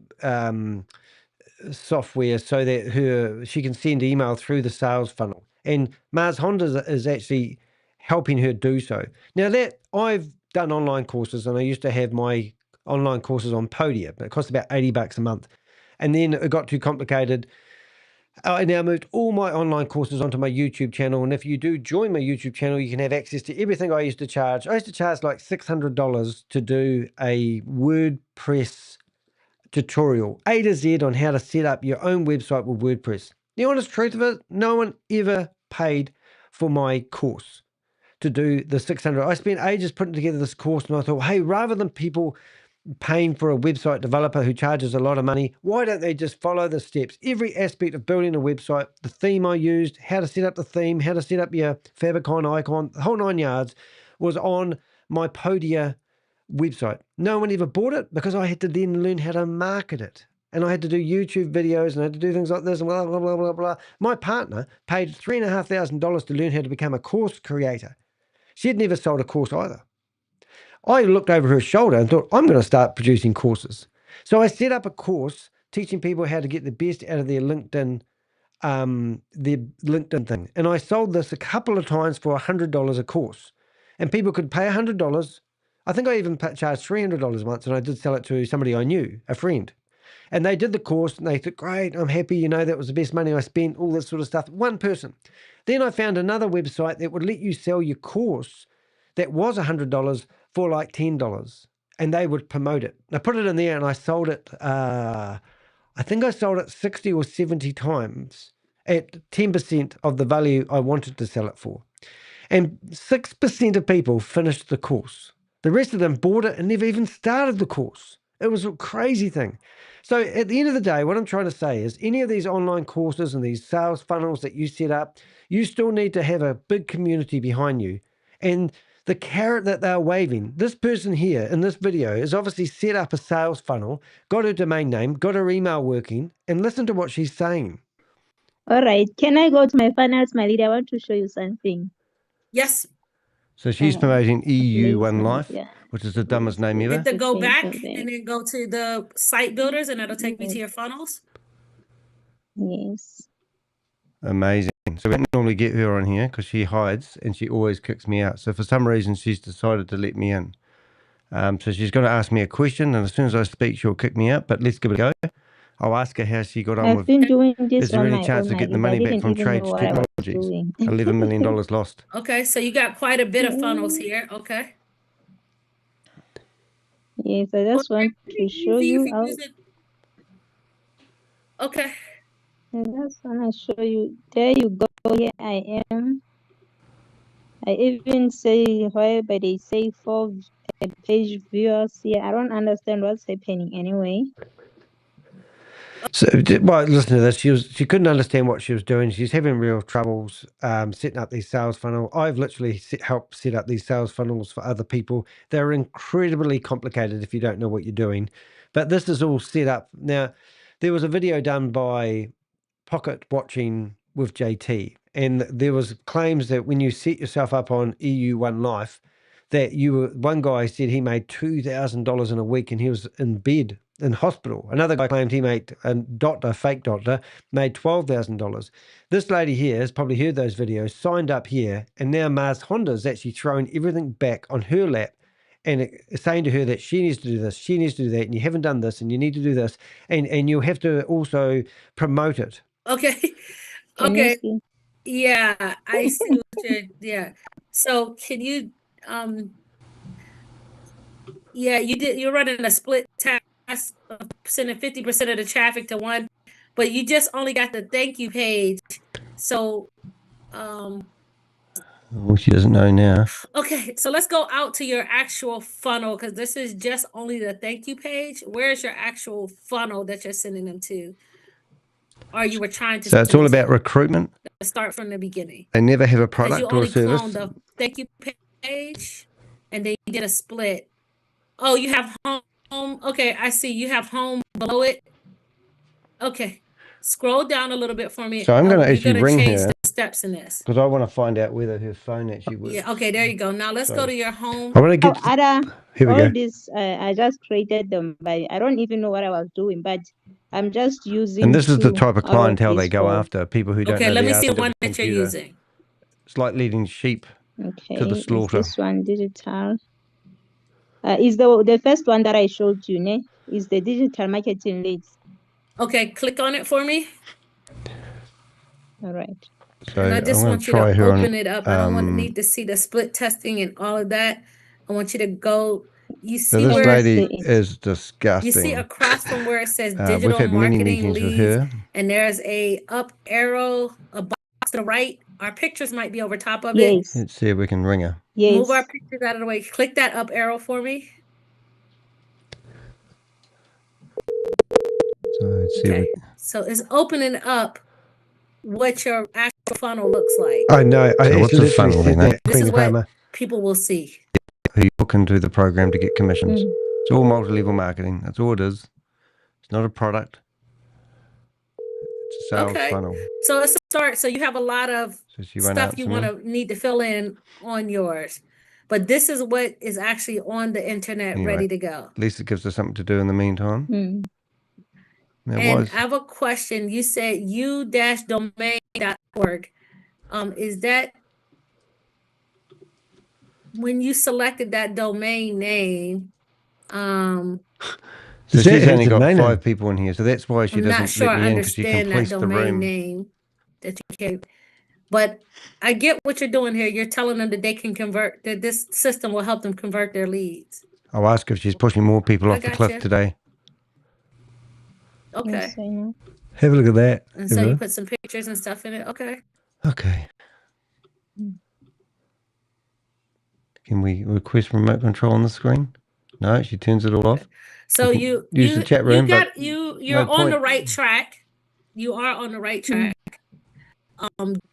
software so that she can send email through the sales funnel. And Mars Honda is actually helping her do so. Now that I've done online courses, and I used to have my online courses on Podia, but it cost about $80 a month. And then it got too complicated. I now moved all my online courses onto my YouTube channel. And if you do join my YouTube channel, you can have access to everything I used to charge. I used to charge like $600 to do a WordPress tutorial, A to Z, on how to set up your own website with WordPress. The honest truth of it, no one ever paid for my course to do the 600. I spent ages putting together this course, and I thought, hey, rather than people paying for a website developer who charges a lot of money, why don't they just follow the steps? Every aspect of building a website, the theme I used, how to set up the theme, how to set up your favicon icon, the whole 9 yards was on my Podia website. No one ever bought it because I had to then learn how to market it. And I had to do YouTube videos, and I had to do things like this and blah, blah, blah, blah, blah. My partner paid $3,500 to learn how to become a course creator. She had never sold a course either. I looked over her shoulder and thought, I'm going to start producing courses. So I set up a course teaching people how to get the best out of their LinkedIn thing. And I sold this a couple of times for $100 a course. And people could pay $100. I think I even charged $300 once, and I did sell it to somebody I knew, a friend. And they did the course, and they thought, great, I'm happy, that was the best money I spent, all this sort of stuff. One person. Then I found another website that would let you sell your course that was $100 for like $10, and they would promote it. I put it in there, and I sold it, I think I sold it 60 or 70 times at 10% of the value I wanted to sell it for. And 6% of people finished the course. The rest of them bought it and never even started the course. It was a crazy thing. So at the end of the day, what I'm trying to say is any of these online courses and these sales funnels that you set up, you still need to have a big community behind you. And the carrot that they're waving, this person here in this video is obviously set up a sales funnel, got her domain name, got her email working, and listen to what she's saying. All right. Can I go to my funnels, my leader? I want to show you something. Yes. So she's promoting EU1Life, yeah. which is the dumbest name ever. Hit the go Okay, back go back. and then go to the site builders, and that'll take me to your funnels. Yes. Amazing. So we don't normally get her on here because she hides and she always kicks me out. So for some reason, she's decided to let me in. So she's going to ask me a question, and as soon as I speak, she'll kick me out. But let's give it a go. I'll ask her how she got on I've with. been doing this Is there on any my chance own. of getting the I money back didn't from even Trades know what I was Technologies? doing. $11 million lost. Okay, so you got quite a bit of funnels here. Okay. Yes, I just want to show you how. Okay. I just want to show you. There you go. Here I am. I even say whereby they say 4 page viewers here. I don't understand what's happening anyway. So, well, listen to this. She couldn't understand what she was doing. She's having real troubles setting up these sales funnels. I've literally helped set up these sales funnels for other people. They're incredibly complicated if you don't know what you're doing. But this is all set up. Now, there was a video done by Pocket Watching with JT, and there was claims that when you set yourself up on EU1Life, that one guy said he made $2,000 in a week and he was in bed in hospital. Another guy claimed he made fake doctor, made $12,000. This lady here has probably heard those videos, signed up here, and now Mars Honda's actually throwing everything back on her lap and saying to her that she needs to do this, she needs to do that, and you haven't done this, and you need to do this, and you have to also promote it. Okay. Can you Okay. see? Yeah, I see what you're, yeah. So can you, yeah, you're running a split task of sending 50% of the traffic to one, but you just only got the thank you page. So, Well, she doesn't know now. okay, so let's go out to your actual funnel, because this is just only the thank you page. Where's your actual funnel that you're sending them to? Or you were trying to. So it's all about recruitment. Start from the beginning. They never have a Because product you or a only service. cloned the thank you page, and then you did a split. Oh, you have home. Okay, I see. You have home below it. Okay, scroll down a little bit for me. So I'm going to actually ring her. Change the steps in this. Because I want to find out whether her phone actually works. Yeah, okay, there you go. Now let's go to your home. I want to get. Here we all go. this, I just created them, but I don't even know what I was doing, but I'm just using. And this is the two type of out clientele they this go four. after, people who don't Okay, know let the me art see the of a one that you're computer. using. It's like leading sheep Okay, to the is slaughter. this one digital? Is the first one that I showed you, ne? Is the digital marketing leads. Okay, click on it for me. All right. So And I just I'm want you try to her open on, it up. I don't need to see the split testing and all of that. I want you to go. You So see this where lady see it. is you disgusting. see across from where it says We've digital had many marketing meetings with leads, her. and there's a up arrow, a box to the right. Our pictures might be over top of it. Yes. Let's see if we can ring her. Move our Yes. pictures out of the way. Click that up arrow for me. So let's see if Okay. we. So it's opening up what your actual funnel looks like. I know. So what's a literally funnel said then, eh? that, This Queen is of what Palmer, people will see. who you book into the program to get commissions. Mm. It's all multi-level marketing. That's all it is. It's not a product. It's a sales Okay. funnel. So it's a start. So you have a lot of So she won't stuff you answer want me. to need to fill in on yours. But this is what is actually on the internet Anyway, ready to go. At least it gives us something to do in the meantime. Mm. It And was. I have a question. You said u-domain.org. Is that when you selected that domain name? So she's only got 5 people in here, so that's why she I'm not doesn't sure let I me in, because she can understand that police the domain room. name that you gave. But I get what you're doing here. You're telling them that they can convert, that this system will help them convert their leads. I'll ask if she's pushing more people I off the got cliff you. today. Okay. Yes, I know. Have a look at that. And so you put some pictures and stuff in it. Okay. Okay. Mm. Can we request remote control on the screen? No, she turns it all off. So can you use the chat room, but you're no on the point. right track. You are on the right track.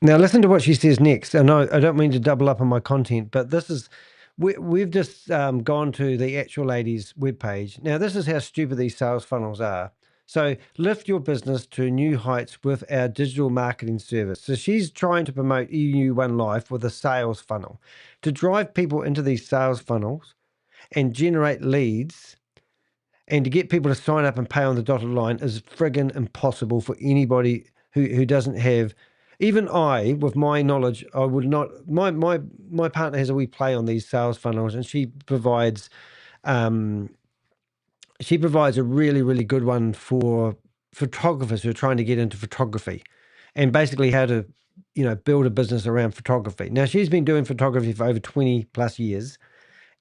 Now listen to what she says next. And I don't mean to double up on my content, but this is we've just gone to the actual lady's webpage. Now this is how stupid these sales funnels are. So lift your business to new heights with our digital marketing service. So she's trying to promote EU One Life with a sales funnel to drive people into these sales funnels and generate leads. And to get people to sign up and pay on the dotted line is friggin' impossible for anybody who doesn't have. Even I, with my knowledge, I would not. My partner has a wee play on these sales funnels, and she provides a really, really good one for photographers who are trying to get into photography, and basically how to, build a business around photography. Now she's been doing photography for over 20 plus years.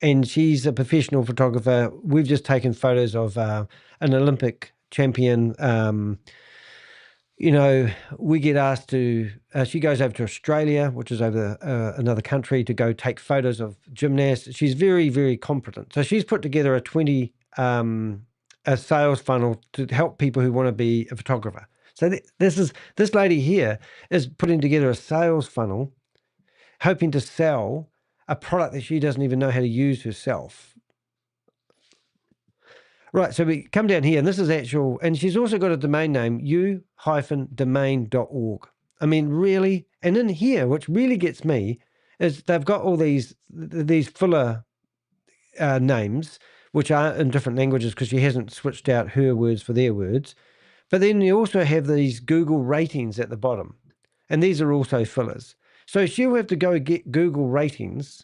And she's a professional photographer. We've just taken photos of an Olympic champion. We get asked to, she goes over to Australia, which is over another country, to go take photos of gymnasts. She's very, very competent. So she's put together a sales funnel to help people who want to be a photographer. So this lady here is putting together a sales funnel, hoping to sell a product that she doesn't even know how to use herself. Right, so we come down here, and this is actual, and she's also got a domain name, u-domain.org. I mean, really? And in here, which really gets me, is they've got all these filler names, which are in different languages because she hasn't switched out her words for their words. But then you also have these Google ratings at the bottom, and these are also fillers. So she'll have to go get Google ratings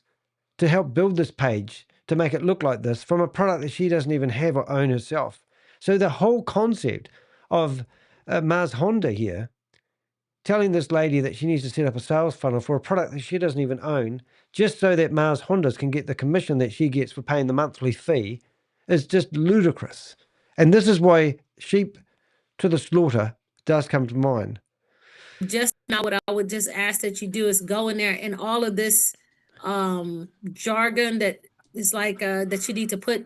to help build this page to make it look like this from a product that she doesn't even have or own herself. So the whole concept of Mars Honda here telling this lady that she needs to set up a sales funnel for a product that she doesn't even own, just so that Mars Hondas can get the commission that she gets for paying the monthly fee, is just ludicrous. And this is why sheep to the slaughter does come to mind. Just now, what I would just ask that you do is go in there and all of this jargon that is like that you need to put.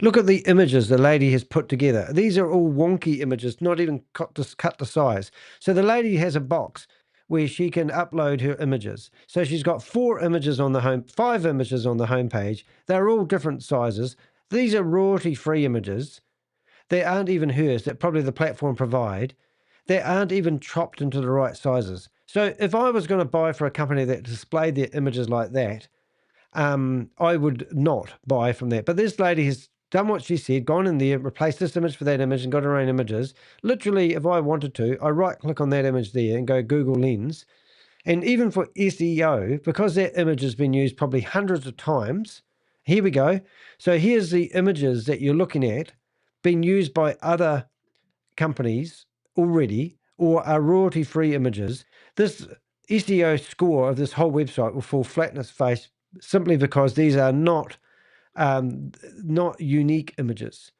Look at the images the lady has put together. These are all wonky images, not even cut to size. So the lady has a box where she can upload her images. So she's got 5 images on the home page. They're all different sizes. These are royalty-free images. They aren't even hers, that probably the platform provide. They aren't even chopped into the right sizes. So if I was going to buy for a company that displayed their images like that, I would not buy from that. But this lady has done what she said, gone in there, replaced this image for that image and got her own images. Literally, if I wanted to, I right-click on that image there and go Google Lens. And even for SEO, because that image has been used probably hundreds of times, here we go. So here's the images that you're looking at being used by other companies already or are royalty-free images. This SEO score of this whole website will fall flat in its face simply because these are not unique images.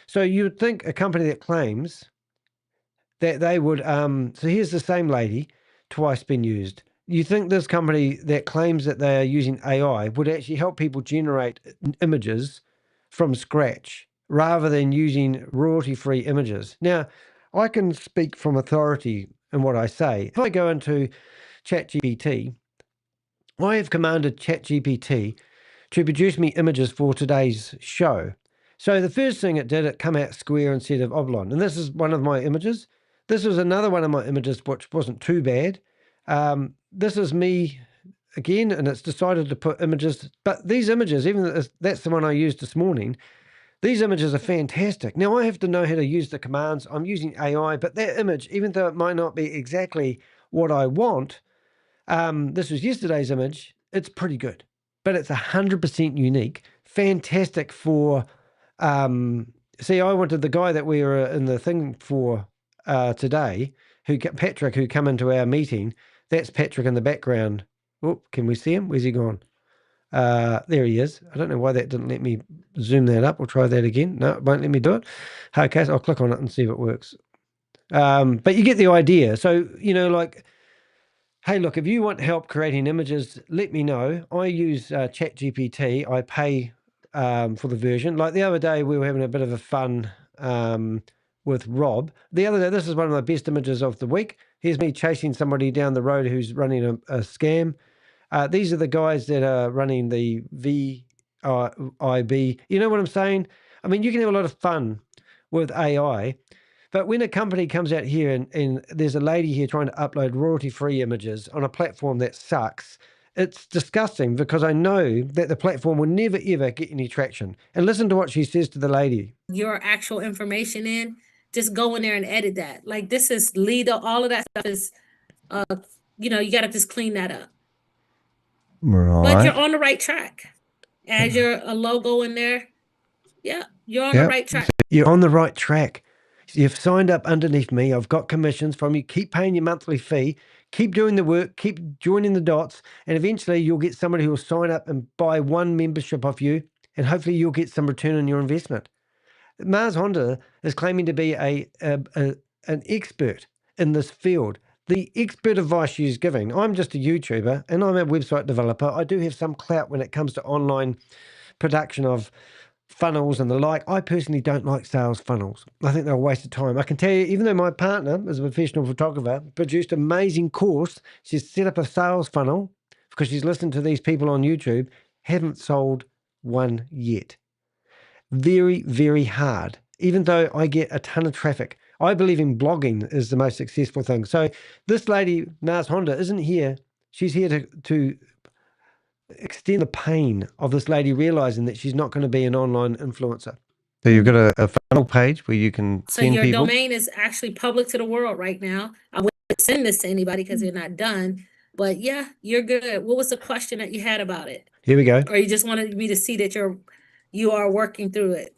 So you would think a company that claims that they would, so here's the same lady, twice been used. You think this company that claims that they are using AI would actually help people generate images from scratch rather than using royalty-free images. Now, I can speak from authority in what I say. If I go into ChatGPT, I have commanded ChatGPT to produce me images for today's show. So the first thing it did, it come out square instead of oblong. And this is one of my images. This was another one of my images, which wasn't too bad. This is me again, and it's decided to put images. But these images, even though that's the one I used this morning, these images are fantastic. Now, I have to know how to use the commands. I'm using AI, but that image, even though it might not be exactly what I want, this was yesterday's image, it's pretty good. But it's 100% unique. Fantastic for, see, I wanted the guy that we were in the thing for today, Patrick, who come into our meeting. That's Patrick in the background. Oh, can we see him? Where's he gone? There he is. I don't know why that didn't let me zoom that up. We'll try that again. No, it won't let me do it. Okay, so I'll click on it and see if it works. But you get the idea. So, like, hey, look, if you want help creating images, let me know. I use ChatGPT. I pay for the version. Like the other day, we were having a bit of a fun with Rob. The other day, this is one of my best images of the week. Here's me chasing somebody down the road who's running a scam. These are the guys that are running the VIB. You know what I'm saying? I mean, you can have a lot of fun with AI. But when a company comes out here and there's a lady here trying to upload royalty-free images on a platform that sucks, it's disgusting because I know that the platform will never, ever get any traction. And listen to what she says to the lady. Your actual information in, just go in there and edit that. Like this is legal, all of that stuff is, you got to just clean that up. Right. But you're on the right track. As your a logo in there, yeah, you're on the right track. You're on the right track. You've signed up underneath me. I've got commissions from you. Keep paying your monthly fee. Keep doing the work. Keep joining the dots. And eventually you'll get somebody who will sign up and buy one membership off you. And hopefully you'll get some return on your investment. Mars Honda is claiming to be an expert in this field. The expert advice she's giving, I'm just a YouTuber and I'm a website developer. I do have some clout when it comes to online production of funnels and the like. I personally don't like sales funnels. I think they're a waste of time. I can tell you, even though my partner is a professional photographer, produced an amazing course, she's set up a sales funnel because she's listened to these people on YouTube, haven't sold one yet. Very, very hard, even though I get a ton of traffic. I believe in blogging is the most successful thing. So this lady, Mars Honda, isn't here. She's here to extend the pain of this lady realizing that she's not going to be an online influencer. So you've got a funnel page where you can send your people. Domain is actually public to the world right now. I wouldn't send this to anybody because they're not done. But yeah, you're good. What was the question that you had about it? Here we go. Or you just wanted me to see that you are working through it?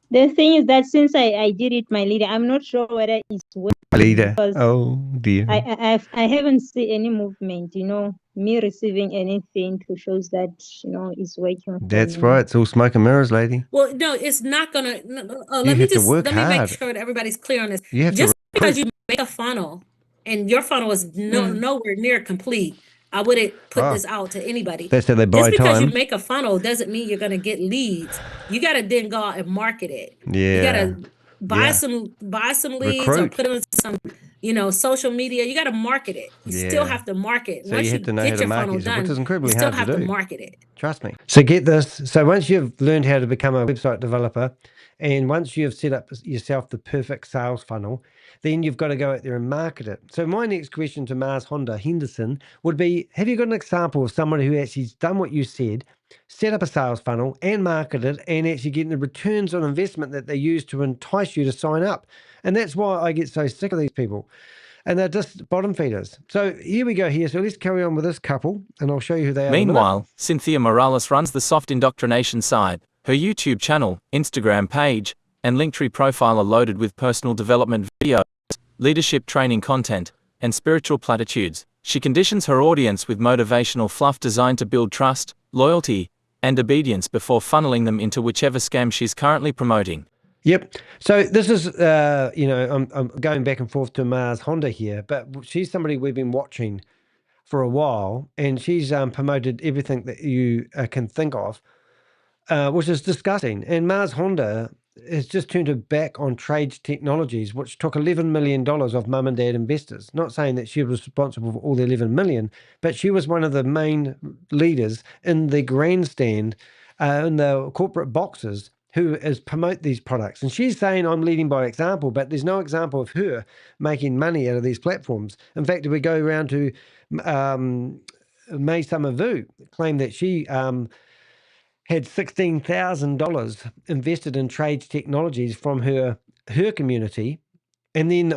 The thing is that since I did it, my leader, I'm not sure whether it's working. Leader. Oh dear. I haven't seen any movement, me receiving anything to show that, it's working. That's right. It's all smoke and mirrors, lady. Well, no, it's not gonna. Let me make sure that everybody's clear on this. Just because you make a funnel and your funnel is nowhere near complete, I wouldn't put this out to anybody. That's how they buy Just because time. you make a funnel doesn't mean you're gonna get leads. You gotta then go out and market it. Yeah. You gotta buy some leads or put them into some, social media. You gotta market it. You still have to market. So once you have to know get how to your market funnel yourself, done, which is incredibly you still hard have to do. market it. Trust me. So get this. So once you've learned how to become a website developer And once you've set up yourself the perfect sales funnel, then you've got to go out there and market it. So my next question to Mars Honda Henderson would be, have you got an example of somebody who actually has done what you said, set up a sales funnel and market it, and actually getting the returns on investment that they use to entice you to sign up? And that's why I get so sick of these people. And they're just bottom feeders. So here we go here. So let's carry on with this couple, and I'll show you who they are. Meanwhile, Cynthia Morales runs the soft indoctrination side. Her YouTube channel, Instagram page, and Linktree profile are loaded with personal development videos, leadership training content, and spiritual platitudes. She conditions her audience with motivational fluff designed to build trust, loyalty, and obedience before funneling them into whichever scam she's currently promoting. Yep. So this is, I'm going back and forth to Mars Honda here, but she's somebody we've been watching for a while, and she's promoted everything that you can think of, which is disgusting. And Mars Honda has just turned her back on Trades Technologies, which took $11 million off mum and dad investors. Not saying that she was responsible for all the 11 million, but she was one of the main leaders in the grandstand, in the corporate boxes, who is promote these products. And she's saying, I'm leading by example, but there's no example of her making money out of these platforms. In fact, if we go around to May Summer Vu, claimed that she had $16,000 invested in Trades Technologies from her community. And then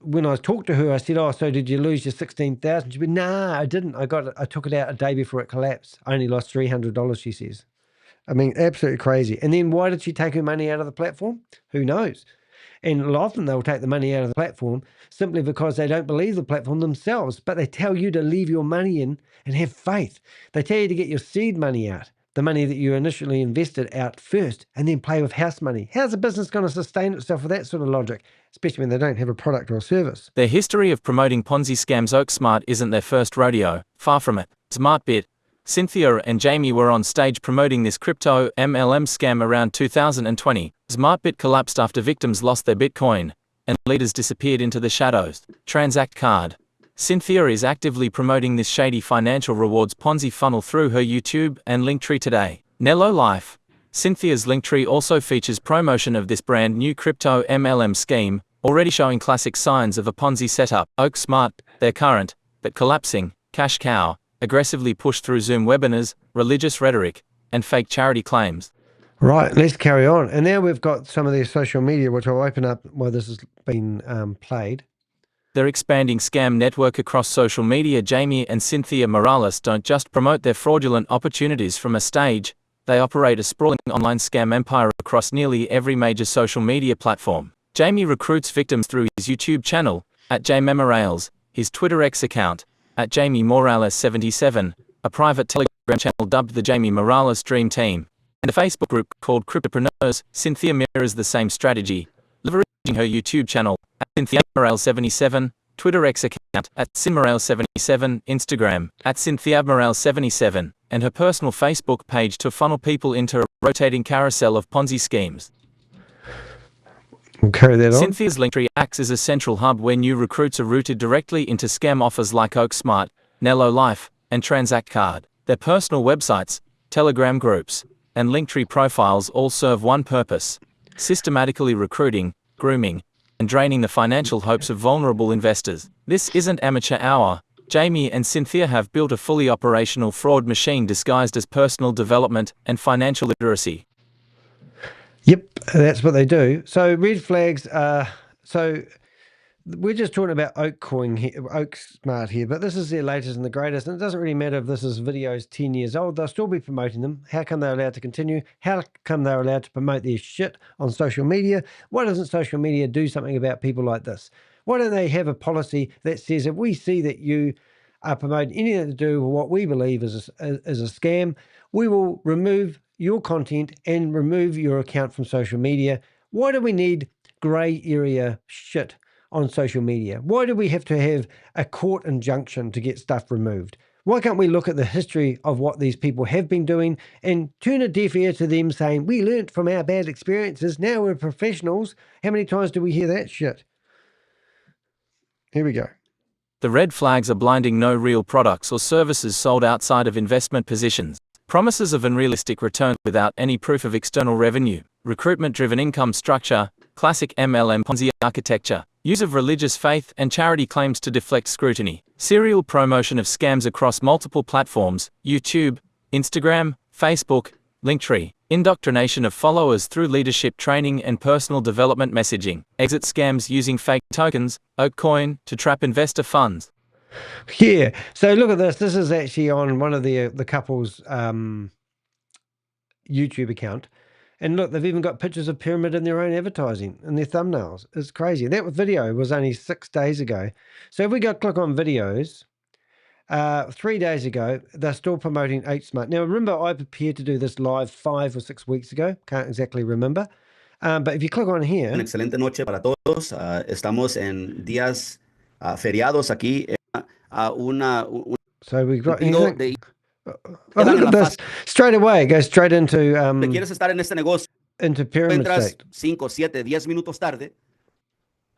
when I talked to her, I said, "Oh, so did you lose your 16,000?" She went, "Nah, I didn't. I took it out a day before it collapsed. I only lost $300." She says. I mean, absolutely crazy. And then why did she take her money out of the platform? Who knows? And often they'll take the money out of the platform simply because they don't believe the platform themselves, but they tell you to leave your money in and have faith. They tell you to get your seed money out, the money that you initially invested out first, and then play with house money. How's a business going to sustain itself with that sort of logic, especially when they don't have a product or a service? Their history of promoting Ponzi scams OakSmart isn't their first rodeo, far from it. ZmartBit, Cynthia and Jaime were on stage promoting this crypto MLM scam around 2020. ZmartBit collapsed after victims lost their Bitcoin, and leaders disappeared into the shadows. TranzactCard. Cynthia is actively promoting this shady financial rewards Ponzi funnel through her YouTube and Linktree today. NeloLife. Cynthia's Linktree also features promotion of this brand new crypto MLM scheme, already showing classic signs of a Ponzi setup. OakSmart, their current, but collapsing, cash cow, aggressively pushed through Zoom webinars, religious rhetoric, and fake charity claims. Right, let's carry on. And now we've got some of their social media, which I'll open up while this has been played. Their expanding scam network across social media. Jaime and Cynthia Morales don't just promote their fraudulent opportunities from a stage, they operate a sprawling online scam empire across nearly every major social media platform. Jaime recruits victims through his YouTube channel, at Jaime Morales, his Twitter X account, at Jaime Morales 77, a private Telegram channel dubbed the Jaime Morales Dream Team, and a Facebook group called Cryptopreneurs. Cynthia mirrors the same strategy, leveraging her YouTube channel, at Cynthia Morales 77, Twitter X account, at Morales 77, Instagram, at Cynthia Morales 77, and her personal Facebook page to funnel people into a rotating carousel of Ponzi schemes. We'll carry that on. Cynthia's Linktree acts as a central hub where new recruits are routed directly into scam offers like OakSmart, NeloLife, and TranzactCard. Their personal websites, Telegram groups, and Linktree profiles all serve one purpose: systematically recruiting, grooming, and draining the financial hopes of vulnerable investors. This isn't amateur hour. Jaime and Cynthia have built a fully operational fraud machine disguised as personal development and financial literacy. Yep, that's what they do. So red flags so we're just talking about OakSmart here, but this is their latest and the greatest, and it doesn't really matter if this is videos 10 years old, they'll still be promoting them. How come they're allowed to continue? How come they're allowed to promote their shit on social media? Why doesn't social media do something about people like this? Why don't they have a policy that says if we see that you are promoting anything to do with what we believe is a scam, we will remove your content and remove your account from social media? Why do we need grey area shit on social media? Why do we have to have a court injunction to get stuff removed? Why can't we look at the history of what these people have been doing and turn a deaf ear to them saying, we learnt from our bad experiences, now we're professionals? How many times do we hear that shit? Here we go. The red flags are blinding. No real products or services sold outside of investment positions. Promises of unrealistic return without any proof of external revenue. Recruitment-driven income structure. Classic MLM Ponzi architecture. Use of religious faith and charity claims to deflect scrutiny. Serial promotion of scams across multiple platforms. YouTube, Instagram, Facebook, Linktree. Indoctrination of followers through leadership training and personal development messaging. Exit scams using fake tokens, Oakcoin, to trap investor funds. Yeah. So look at this. This is actually on one of the couple's YouTube account. And look, they've even got pictures of Pyramid in their own advertising, in their thumbnails. It's crazy. That video was only 6 days ago. So if we go click on videos, 3 days ago, they're still promoting OakSmart. Now, remember, I prepared to do this live 5 or 6 weeks ago. Can't exactly remember. But if you click on here. Una excelente noche para todos. Estamos en días feriados aquí. So we've got anything. Oh, look at this. Straight away, it goes straight into quieres estar en este negocio, into pyramid state. 5, 7, 10 minutos tarde.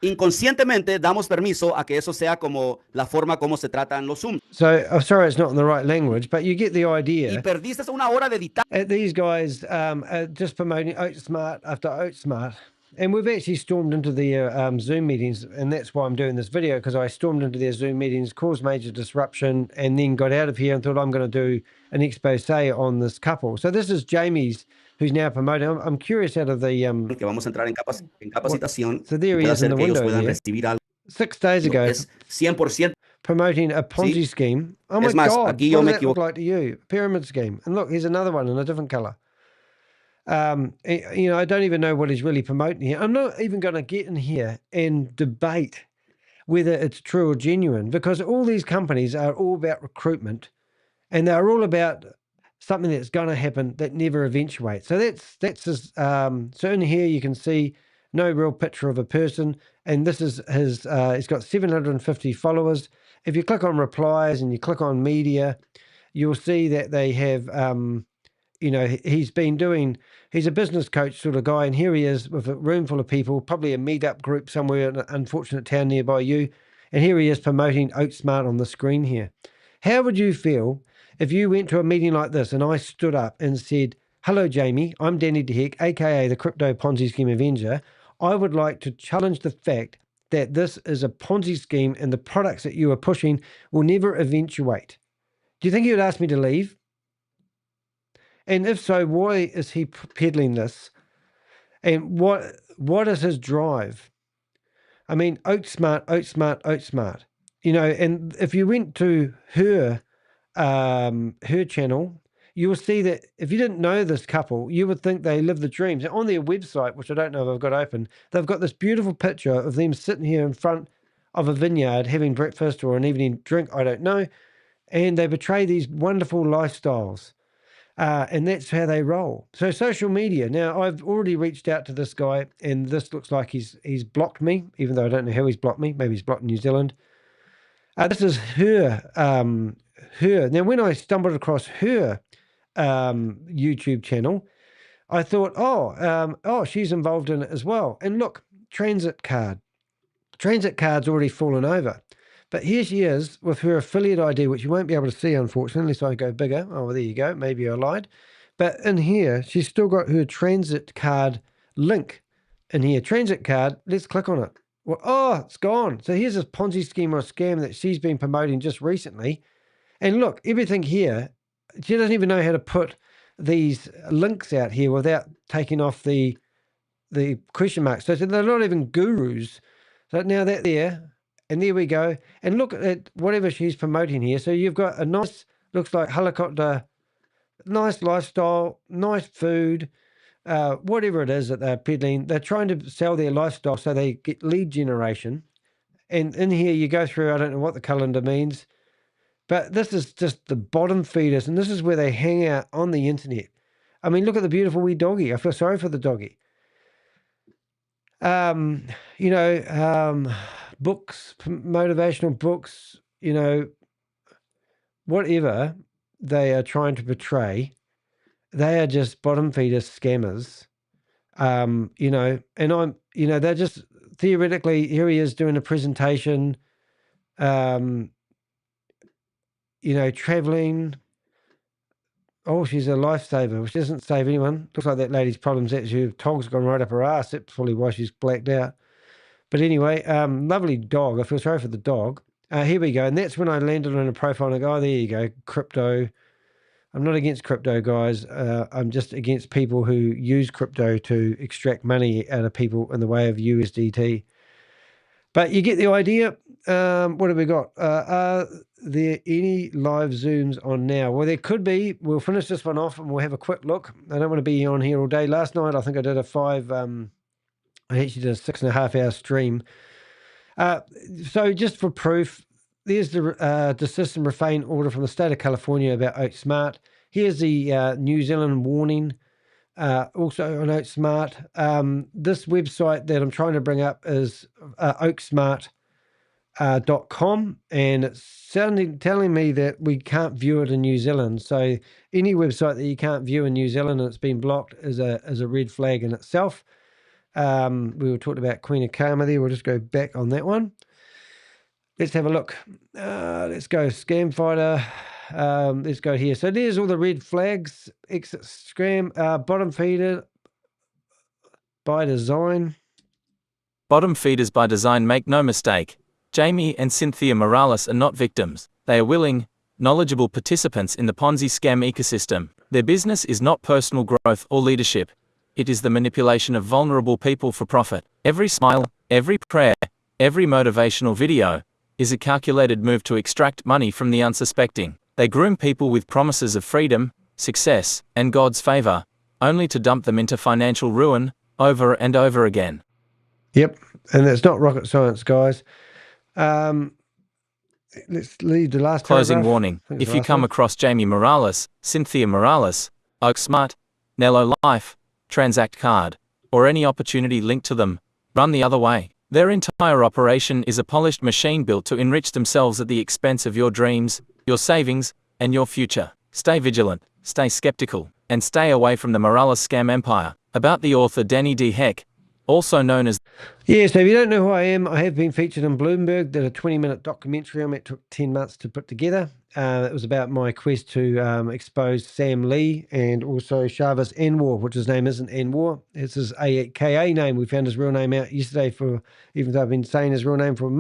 Inconscientemente damos permiso a que eso sea como la forma como se tratan los Zooms. So, I'm sorry it's not in the right language, but you get the idea. Y perdiste una hora de editar. These guys are just promoting OakSmart after OakSmart. And we've actually stormed into the Zoom meetings, and that's why I'm doing this video, because I stormed into their Zoom meetings, caused major disruption, and then got out of here and thought I'm going to do an expose on this couple. So this is Jamie's, who's now promoting. I'm curious out of the... que vamos a entrar en capacitación. So there he is in the window there. 6 days ago, Es 100%. promoting a Ponzi scheme. Oh my más, God, aquí what yo does me that look like to you? Pyramid scheme. And look, here's another one in a different color. You know, I don't even know what he's really promoting here. I'm not even going to get in here and debate whether it's true or genuine, because all these companies are all about recruitment, and they're all about something that's going to happen that never eventuates. So that's his, so in here you can see no real picture of a person, and this is his, he's got 750 followers. If you click on replies and you click on media, you'll see that they have, you know, he's a business coach sort of guy, and here he is with a room full of people, probably a meetup group somewhere in an unfortunate town nearby you, and here he is promoting OakSmart on the screen here. How would you feel if you went to a meeting like this and I stood up and said, "Hello, Jamie, I'm Danny de Hek, aka the Crypto Ponzi Scheme Avenger. I would like to challenge the fact that this is a Ponzi scheme and the products that you are pushing will never eventuate." Do you think he would ask me to leave? And if so, why is he peddling this? And what is his drive? I mean, OakSmart, OakSmart, OakSmart. You know, and if you went to her channel, you will see that if you didn't know this couple, you would think they live the dreams. On their website, which I don't know if I've got open, they've got this beautiful picture of them sitting here in front of a vineyard having breakfast or an evening drink, I don't know. And they portray these wonderful lifestyles. And that's how they roll. So social media. Now, I've already reached out to this guy, and this looks like he's blocked me, even though I don't know how he's blocked me. Maybe he's blocked New Zealand. This is her. Now, when I stumbled across her YouTube channel, I thought, oh, she's involved in it as well. And look, TranzactCard. TranzactCard's already fallen over. But here she is with her affiliate ID, which you won't be able to see, unfortunately, so I go bigger. Oh, there you go. Maybe I lied. But in here, she's still got her TranzactCard link in here. TranzactCard, let's click on it. Well, oh, it's gone. So here's this Ponzi scheme or scam that she's been promoting just recently. And look, everything here, she doesn't even know how to put these links out here without taking off the question marks. So they're not even gurus. So now that there... And there we go. And look at whatever she's promoting here. So you've got a nice, looks like helicopter, nice lifestyle, nice food, whatever it is that they're peddling. They're trying to sell their lifestyle so they get lead generation. And in here you go through, I don't know what the calendar means, but this is just the bottom feeders. And this is where they hang out on the internet. I mean, look at the beautiful wee doggy. I feel sorry for the doggy. You know, books, motivational books, you know, whatever they are trying to portray, they are just bottom feeders, scammers. You know, and you know, they're just theoretically, here he is doing a presentation, you know, traveling. Oh, she's a lifesaver. She doesn't save anyone. Looks like that lady's problem's actually her tog's gone right up her ass. That's probably why she's blacked out. But anyway, lovely dog. I feel sorry for the dog. Here we go. And that's when I landed on a profile and I go, oh, there you go, crypto. I'm not against crypto, guys. I'm just against people who use crypto to extract money out of people in the way of USDT. But you get the idea. What have we got? Are there any live Zooms on now? Well, there could be. We'll finish this one off and we'll have a quick look. I don't want to be on here all day. Last night, I think I did I actually did a 6.5 hour stream. So just for proof, there's the desist and refrain order from the state of California about OakSmart. Here's the New Zealand warning. Also on OakSmart. This website that I'm trying to bring up is OakSmart.com, and it's telling me that we can't view it in New Zealand. So any website that you can't view in New Zealand and it's been blocked is a red flag in itself. We were talking about Queen of Karma there. We'll just go back on that one. Let's have a look. Let's go Scam Fighter. Let's go here. So there's all the red flags. Exit scam. Bottom feeder by design. Bottom feeders by design. Make no mistake. Jaime and Cynthia Morales are not victims. They are willing, knowledgeable participants in the Ponzi scam ecosystem. Their business is not personal growth or leadership. It is the manipulation of vulnerable people for profit. Every smile, every prayer, every motivational video is a calculated move to extract money from the unsuspecting. They groom people with promises of freedom, success, and God's favor, only to dump them into financial ruin over and over again. Yep, and it's not rocket science, guys. Let's leave the last Closing paragraph. warning. If you come across Jaime Morales, Cynthia Morales, OakSmart, NeloLife, TranzactCard, or any opportunity linked to them, run the other way. Their entire operation is a polished machine built to enrich themselves at the expense of your dreams, your savings, and your future. Stay vigilant, stay skeptical, and stay away from the Morales scam empire. About the author Danny de Hek, also known as... Yeah, so if you don't know who I am, I have been featured in Bloomberg. Did a 20-minute documentary on me. It took 10 months to put together. It was about my quest to expose Sam Lee and also Shavis Anwar, which his name isn't Anwar. It's his AKA name. We found his real name out yesterday, even though I've been saying his real name for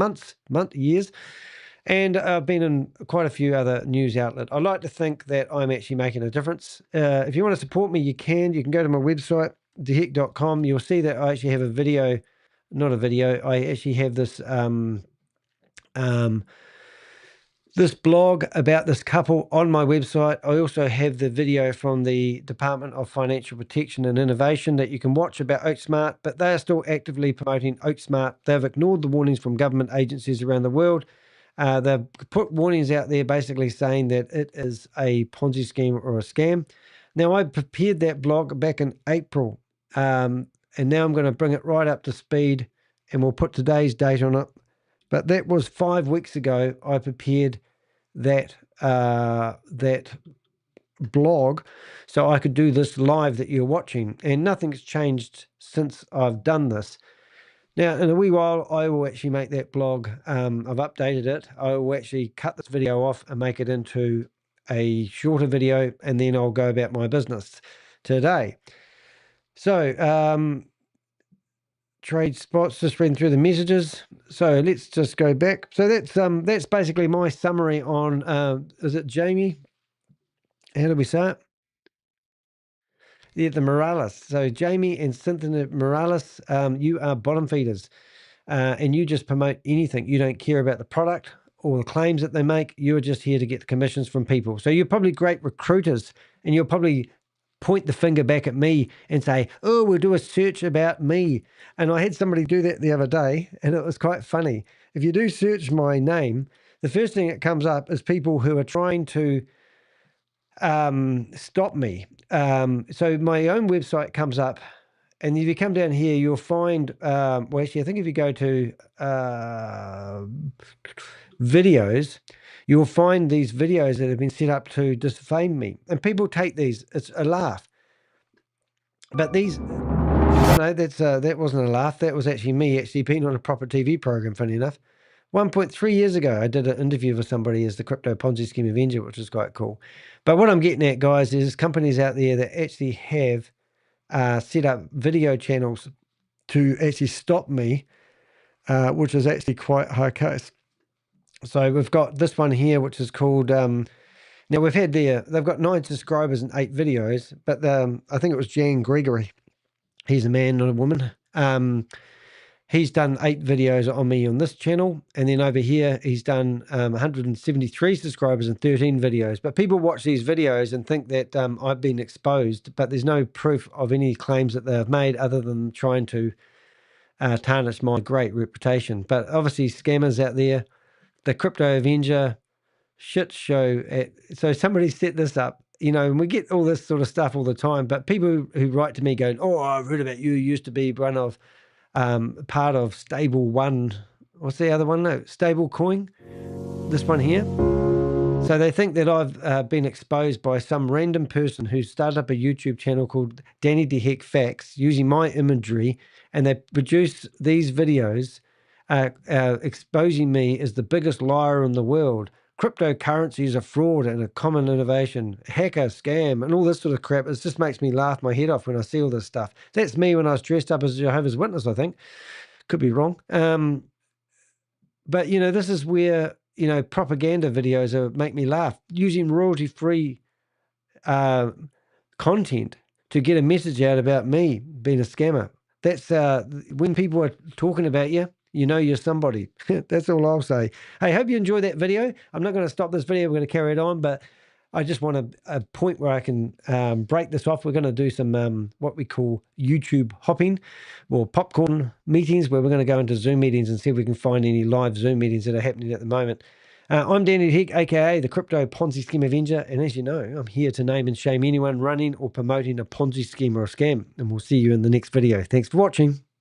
years. And I've been in quite a few other news outlets. I like to think that I'm actually making a difference. If you want to support me, you can. You can go to my website, dehek.com. You'll see that I actually have a video, not a video. I actually have this this blog about this couple on my website. I also have the video from the Department of Financial Protection and Innovation that you can watch about OakSmart, but they are still actively promoting OakSmart. They've ignored the warnings from government agencies around the world. They've put warnings out there basically saying that it is a Ponzi scheme or a scam. Now, I prepared that blog back in April, and now I'm going to bring it right up to speed, and we'll put today's date on it. But that was 5 weeks ago. I prepared that blog so I could do this live that you're watching, and nothing's changed since I've done this. Now, in a wee while, I will actually make that blog. I've updated it. I will actually cut this video off and make it into a shorter video, and then I'll go about my business today. So, trade spots, just reading through the messages. So let's just go back. So that's basically my summary on, is it Jaime? How do we say it? Yeah, the Morales. So Jaime and Cynthia Morales, you are bottom feeders, and you just promote anything. You don't care about the product or the claims that they make. You're just here to get the commissions from people. So you're probably great recruiters, and you'll probably point the finger back at me and say, oh, we'll do a search about me. And I had somebody do that the other day, and it was quite funny. If you do search my name, the first thing that comes up is people who are trying to stop me. So my own website comes up, and if you come down here, you'll find, well, actually, I think if you go to videos, you'll find these videos that have been set up to defame me. And people take these, it's a laugh. But these, no, that wasn't a laugh. That was actually me actually being on a proper TV program, funny enough. 1.3 years ago, I did an interview with somebody as the Crypto Ponzi Scheme Avenger, which was quite cool. But what I'm getting at, guys, is companies out there that actually have set up video channels to actually stop me, which is actually quite high case. So we've got this one here, which is called, now we've had they've got 9 subscribers and 8 videos, but I think it was Jan Gregory. He's a man, not a woman. He's done 8 videos on me on this channel. And then over here, he's done 173 subscribers and 13 videos. But people watch these videos and think that I've been exposed, but there's no proof of any claims that they've made other than trying to tarnish my great reputation. But obviously scammers out there, the Crypto Avenger shit show. So somebody set this up, and we get all this sort of stuff all the time, but people who write to me going, oh, I've heard about you used to be one of part of Stable One. What's the other one? No, Stable Coin. This one here. So they think that I've been exposed by some random person who started up a YouTube channel called Danny de Hek Facts using my imagery, and they produce these videos exposing me as the biggest liar in the world. Cryptocurrency is a fraud and a common innovation, hacker, scam, and all this sort of crap. It just makes me laugh my head off when I see all this stuff. That's me when I was dressed up as Jehovah's Witness, I think. Could be wrong. But, this is where, propaganda videos make me laugh. Using royalty-free content to get a message out about me being a scammer. That's when people are talking about you, you're somebody. That's all I'll say. Hey, hope you enjoyed that video. I'm not going to stop this video. We're going to carry it on, but I just want a point where I can break this off. We're going to do some what we call YouTube hopping or popcorn meetings, where we're going to go into Zoom meetings and see if we can find any live Zoom meetings that are happening at the moment. I'm Danny de Hek, aka the Crypto Ponzi Scheme Avenger, and as you know, I'm here to name and shame anyone running or promoting a Ponzi scheme or a scam, and we'll see you in the next video. Thanks for watching.